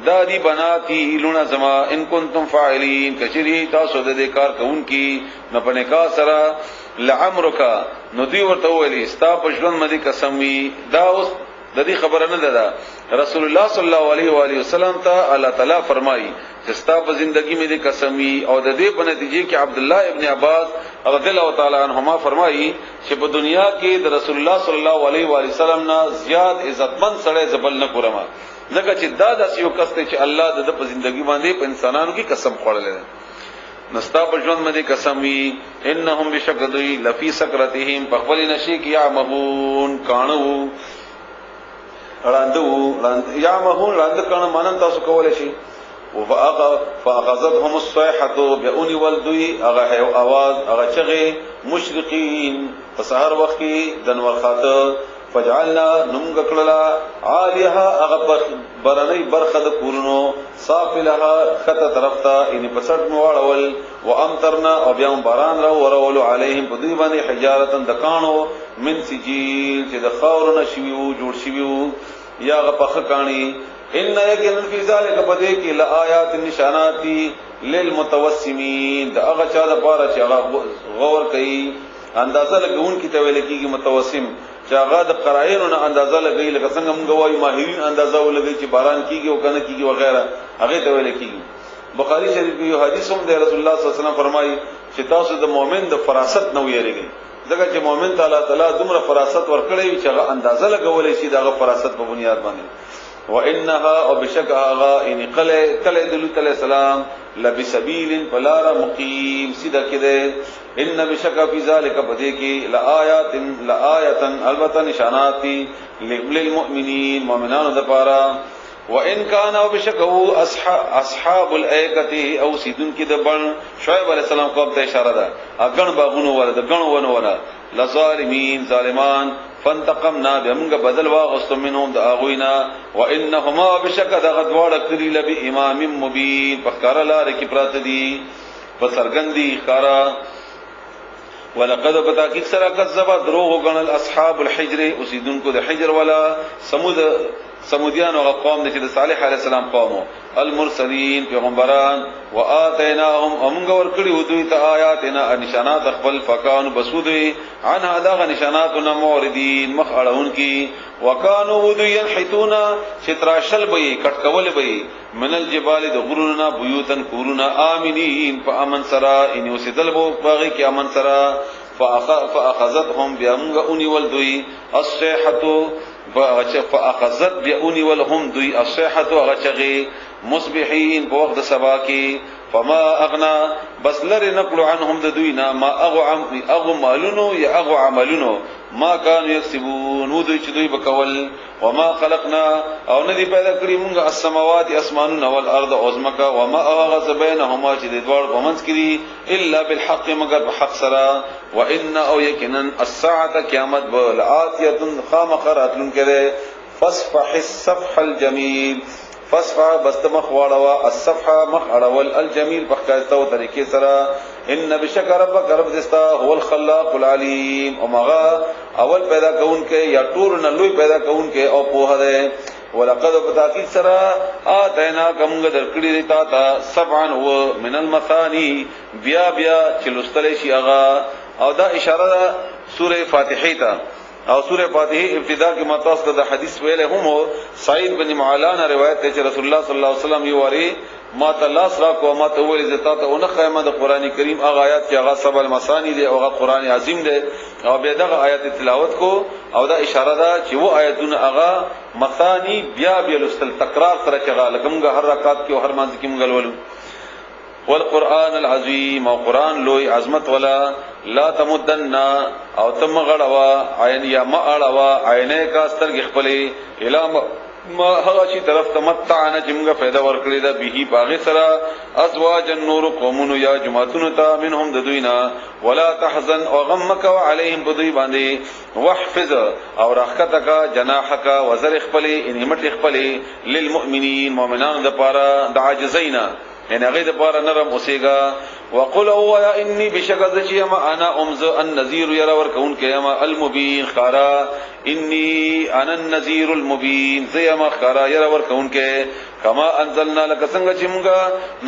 دادی بناتی لونا زما ان کنتم فاعلین کچری تاسو د دې کار کوونکی نه پنه کا سرا لعمرک نو دی ورته ویلی ستا پښون مدي قسم وی دا اوس د دې خبره نه ده رسول الله صلی الله علیه و آله وسلم ته الله تعالی فرمایي چې ستا په ژوندۍ مې د قسم وی او د دې په نتیجه کې عبد الله ابن عباس رضی الله تعالی عنهما فرمایي چې په دنیا کې د رسول الله صلی الله علیه و آله وسلم نه زیات عزتمن سره زبل نه کورما ځکه چې دا د یو کس ته چې الله د په ژوندۍ باندې په انسانانو کې قسم خوړل نستا په ژوند باندې قسم وی انهم بشکدی لفی سکرتهم په خپل نشي کې یعمهون کانو راندو یا مهون راند کنه مانن تاسو کولای شي فاغذتهم الصيحه بأني والدوي هغه आवाज هغه چغه مشرقین په سحر وخت کې دنور خاطر فجعلنا نمغکللا عالها هغه برنی برخه د کورونو صافلها خطه طرفتا ان پسټ موړول وامطرنا او بیا باران را ورول علیهم په دوی باندې حجارتن دکانو من سجیل چې د خاورونه شویو جوړ شویو یا غپخ کانی ان یکن فی ذلک بدی کی لآیات نشاناتی للمتوسمین دا هغه چا د پاره چې هغه غور کوي اندازه لګون کی تویل کیږي متوسم چې هغه د قرائنو نه اندازه لګی لکه څنګه موږ وایو ماهرین اندازه ولګی چې باران کیږي او کنه کیږي وغیرہ هغه تویل کیږي بخاری شریف کې یو حدیث هم د رسول الله صلی الله علیه وسلم فرمایي چې تاسو د مؤمن د فراست نه ویریږئ ځکه چې مؤمن تعالی تعالی دومره فراست ورکړي چې هغه اندازه لګولې شي دغه فراست په بنیاد باندې وانها او بشکها ان قل لوط علیہ السلام لبسبیل فلا مقیم سیده کده ان بشک فی ذلک بدی کی لآیات البته نشانات للمؤمنین مؤمنانو د پاره وان کان او بشکو اصحاب الایکه او سیدن کی د بن شعیب علیہ السلام کو ته اشاره ده اګن باغونو ور د غن ونه ولا لظالمین ظالمان فانتقمنا بهمغه بدل واغست منهم د اغوینا وانهما بشک د غدواړه کلی لبی امام مبین فکر لار کی پرات دی فسرګندی خارا ولقد بتاکید سره کذب دروغ غنل اصحاب الحجر اسیدن کو د حجر ولا سمودیان او قوم د صالح علیہ السلام قومو المرسلین پیغمبران واتیناهم امغه ور کړي دوی ته آیاتنا نشانات خپل فکان بسودی عن هذا نشاناتنا موردین مخ اړهون کی وکانو دوی ينحتونا چتراشل بی کټکول بی من الجبال د غروننا بیوتن کورونا امنین فامن سرا ان وسدل بو باغی کی امن سرا فاخذتهم بامغه ولدوی الصيحه فاخذت بأوني ولهم دوی الصيحه غچغي مصبحين په وخت سبا کې فما اغنا بس لری نقل عنهم د دوینا ما اغو مالونو یا اغو عملونو ما كانوا يكسبون ودوی چې دوی بکول وما خلقنا او ندی پیدا کړی مونږه السماوات اسمانونه والارض ازمکا وما اغذ بينهما چې د دوړ په منځ کې الا بالحق مگر بحق سرا وان او یقینا الساعه قیامت بالاتیه خامخرات لنکره فصفح الصفح الجميل فصفح بستمخ واړوا الصفح مخ اړول الجميل په ښکارتو طریقې سره ان بشک ربک رب دستا هو الخلاق العلیم او مغا اول پیدا کون کې یا ټول نه لوی پیدا کون کې او په هده ولقد بتاکید سره اتینا کومګه درکړي تا تا سبعا و من المثانی بیا چلوستل شي اغا او دا اشاره ده سوره فاتحه ته او سوره فاتحه ابتدا کې متاسد د حدیث ویل هم سعید بن معلان روایت ته چې رسول الله صلی الله علیه وسلم یو وری ما تلاس را کو ما ته ول زتا ته اون خیمه د قران کریم هغه آیات چې هغه سبع المثانی دی او هغه قران عظیم دی او به دغه آیات تلاوت کو او دا اشاره ده چې و آیاتونه هغه مثانی بیا لستل تکرار سره چې هغه لکمګه هر رکعت کې او هر مانځ کې مونږ ولولو والقران العظیم او قران لوی عظمت ولا لا تمدن او تم غړوا عین یا ما اړوا عینه کا سترګ خپلې اله ما هغه شي طرف تمتعنا جمغه پیدا ورکړي دا به باغ سرا ازواج النور قومون یا جماعتون تا منهم ددوینا ولا تحزن او غمک علیهم بدوی باندې واحفظ او رحکتک جناحک وزر خپلې ان همت خپلې للمؤمنین مؤمنان د پاره د عاجزینا ان هغه د پاره نرم اوسېګا وقل او یا انی بشکذ چیما انا امز النذیر یرا ور کون کیما المبین خارا انی انا النذیر المبین زیما خارا یرا ور کون کې کما انزلنا لك څنګه چې موږ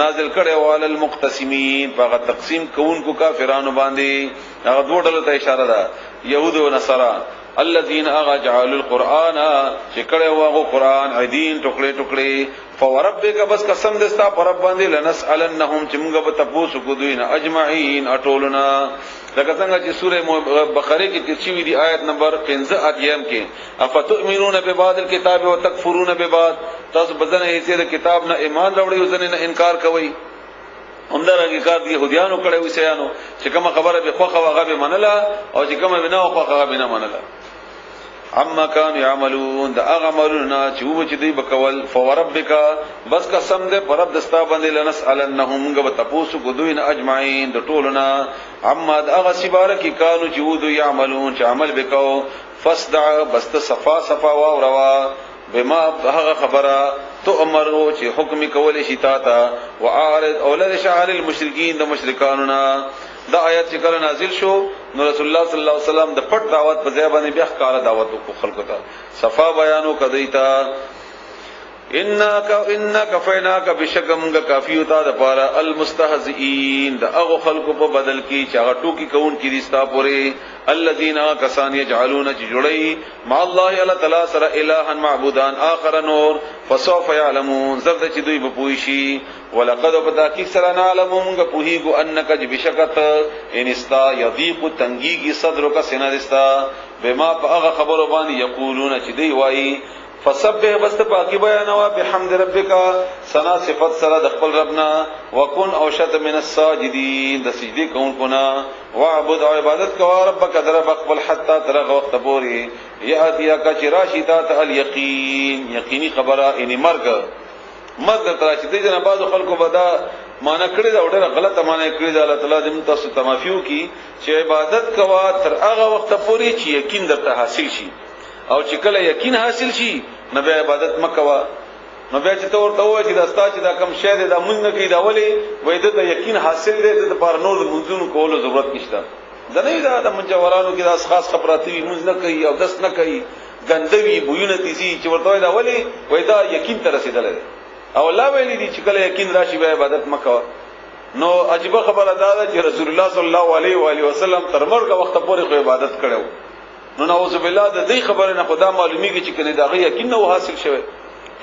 نازل کړي وال المقتسمین هغه تقسیم کون کو کافرانو باندې هغه دوه ډول ته اشاره ده يهود او نصارا الذين اجعلوا القران شکړه واغو قران عدین ټوکړي ټوکړي فوربک بس قسم دستا پر رب باندې لنسالنهم چې موږ به تاسو کو دوی نه اجمعين اټولنا لکه څنګه چې سوره بقره کې ترشي دی آیت نمبر 15 اتیم کې افتؤمنون ببعض الكتاب وتکفرون ببعض تاسو بدن هيڅ د کتاب نه ایمان راوړی او ځنه انکار کوي همدارنګه کار دی يهوديانو کړه وسیانو چې کوم خبره به خوخه هغه به منله او چې کوم بنا خوخه هغه به نه منله عما كانوا يعملون دا اغمرنا چې و چې دی بکول فوربک بس قسم دې پرب دستا باندې لنسالنهم غو تاسو کو دوی نه اجمعين د ټولنا عما دا غ سباره کی کانو چې و دوی يعملون چې عمل وکاو فصدع بس صفا صفا او روا بما هغه خبره تو امرو چې حکم کول شي تا ته واعرض اولاد شعار المشرکین د مشرکانو دا آیات چې کله نازل شو نو رسول الله صلی الله علیه وسلم د پټ دعوت په ځای باندې بیا ښکارا دعوت کو خلکو ته صفا بیانو کدیتا انک فیناک بشکم کافی تا د پاره المستهزئین د هغه خلکو په بدل کې چې هغه ټوکی کون کې رستا پوره الذين كسان يجعلون جړی مع الله الا تعالی سره الها معبودان اخر نور فسوف يعلمون زرد چې دوی به پوښي ولقد بتاکی سره نعلمون غ پوهیګو انک بشکت ان استا یضيق تنگیږي صدرک سینارستا بما هغه خبرو باندې یقولون چې دی وایي فسبح بس پاکی بیان وا بحمد ربک سنا صفات سره د خپل ربنا وکن اوشت من الساجدین د سجدي کوونکو نا وعبد عبادت کوا ربک در خپل حتا تر وخت پوری یاتیا کا چراشیتا ته یقین یقینی خبره ان مرګ تر چې دې نه بعض خلکو بدا معنا کړی دا ډېر غلطه معنا کړی دا الله تعالی دې تاسو تمافیو کی چې عبادت کوا تر هغه وخت پوری چې یقین درته حاصل شي او چې کله یقین حاصل شي نو به عبادت مکوا نو به چې ته ورته وای چې دا ستا چې دا کم شی دی دا مونږ نه کی دا ولی وای ته یقین حاصل دی د پر نور منځونو کولو ضرورت نشته دا نه دا د منجورانو کې دا خاص خبراتي مونږ نه کوي او داس نه کوي ګندوی بوونه تیزی چې ورته وای دا ولی وای دا یقین تر رسیدل او الله ویلي دي چې کله یقین راشي به عبادت مکوا نو عجیب خبره دا ده چې رسول الله صلی الله علیه و علیه وسلم تر مرګ وخت پورې عبادت کړو نو نعوذ بالله د دې خبره نه خدا معلومیږي چې کنه دا یقین نو حاصل شوه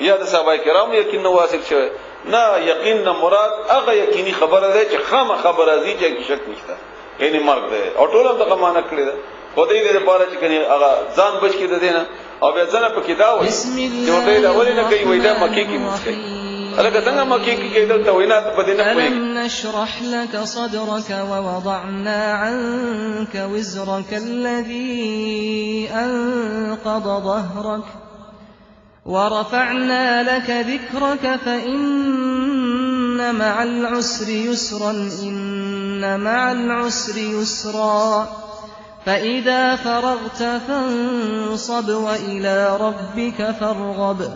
یا د صحابه کرام یقین نو حاصل شوه نه یقین نه مراد هغه یقیني خبره ده چې خامہ خبره دي چې شک نشته یعنی مرګ ده او ټول دغه معنا کړی ده خدای دې لپاره چې کنه هغه ځان بچ کړي دینه او بیا ځنه په کتاب چې ورته دا ولې نه کوي وای دا مکه کې مسکی الګا څنګه مکه کې کېدل ته وینا په دې نه کوي ألم نشرح لك صدرك ووضعنا عنك وزرك الذي أنقض ظهرك ورفعنا لك ذكرك فإن مع العسر يسرا إن مع العسر يسرا فإذا فرغت فانصب وإلى ربك فارغب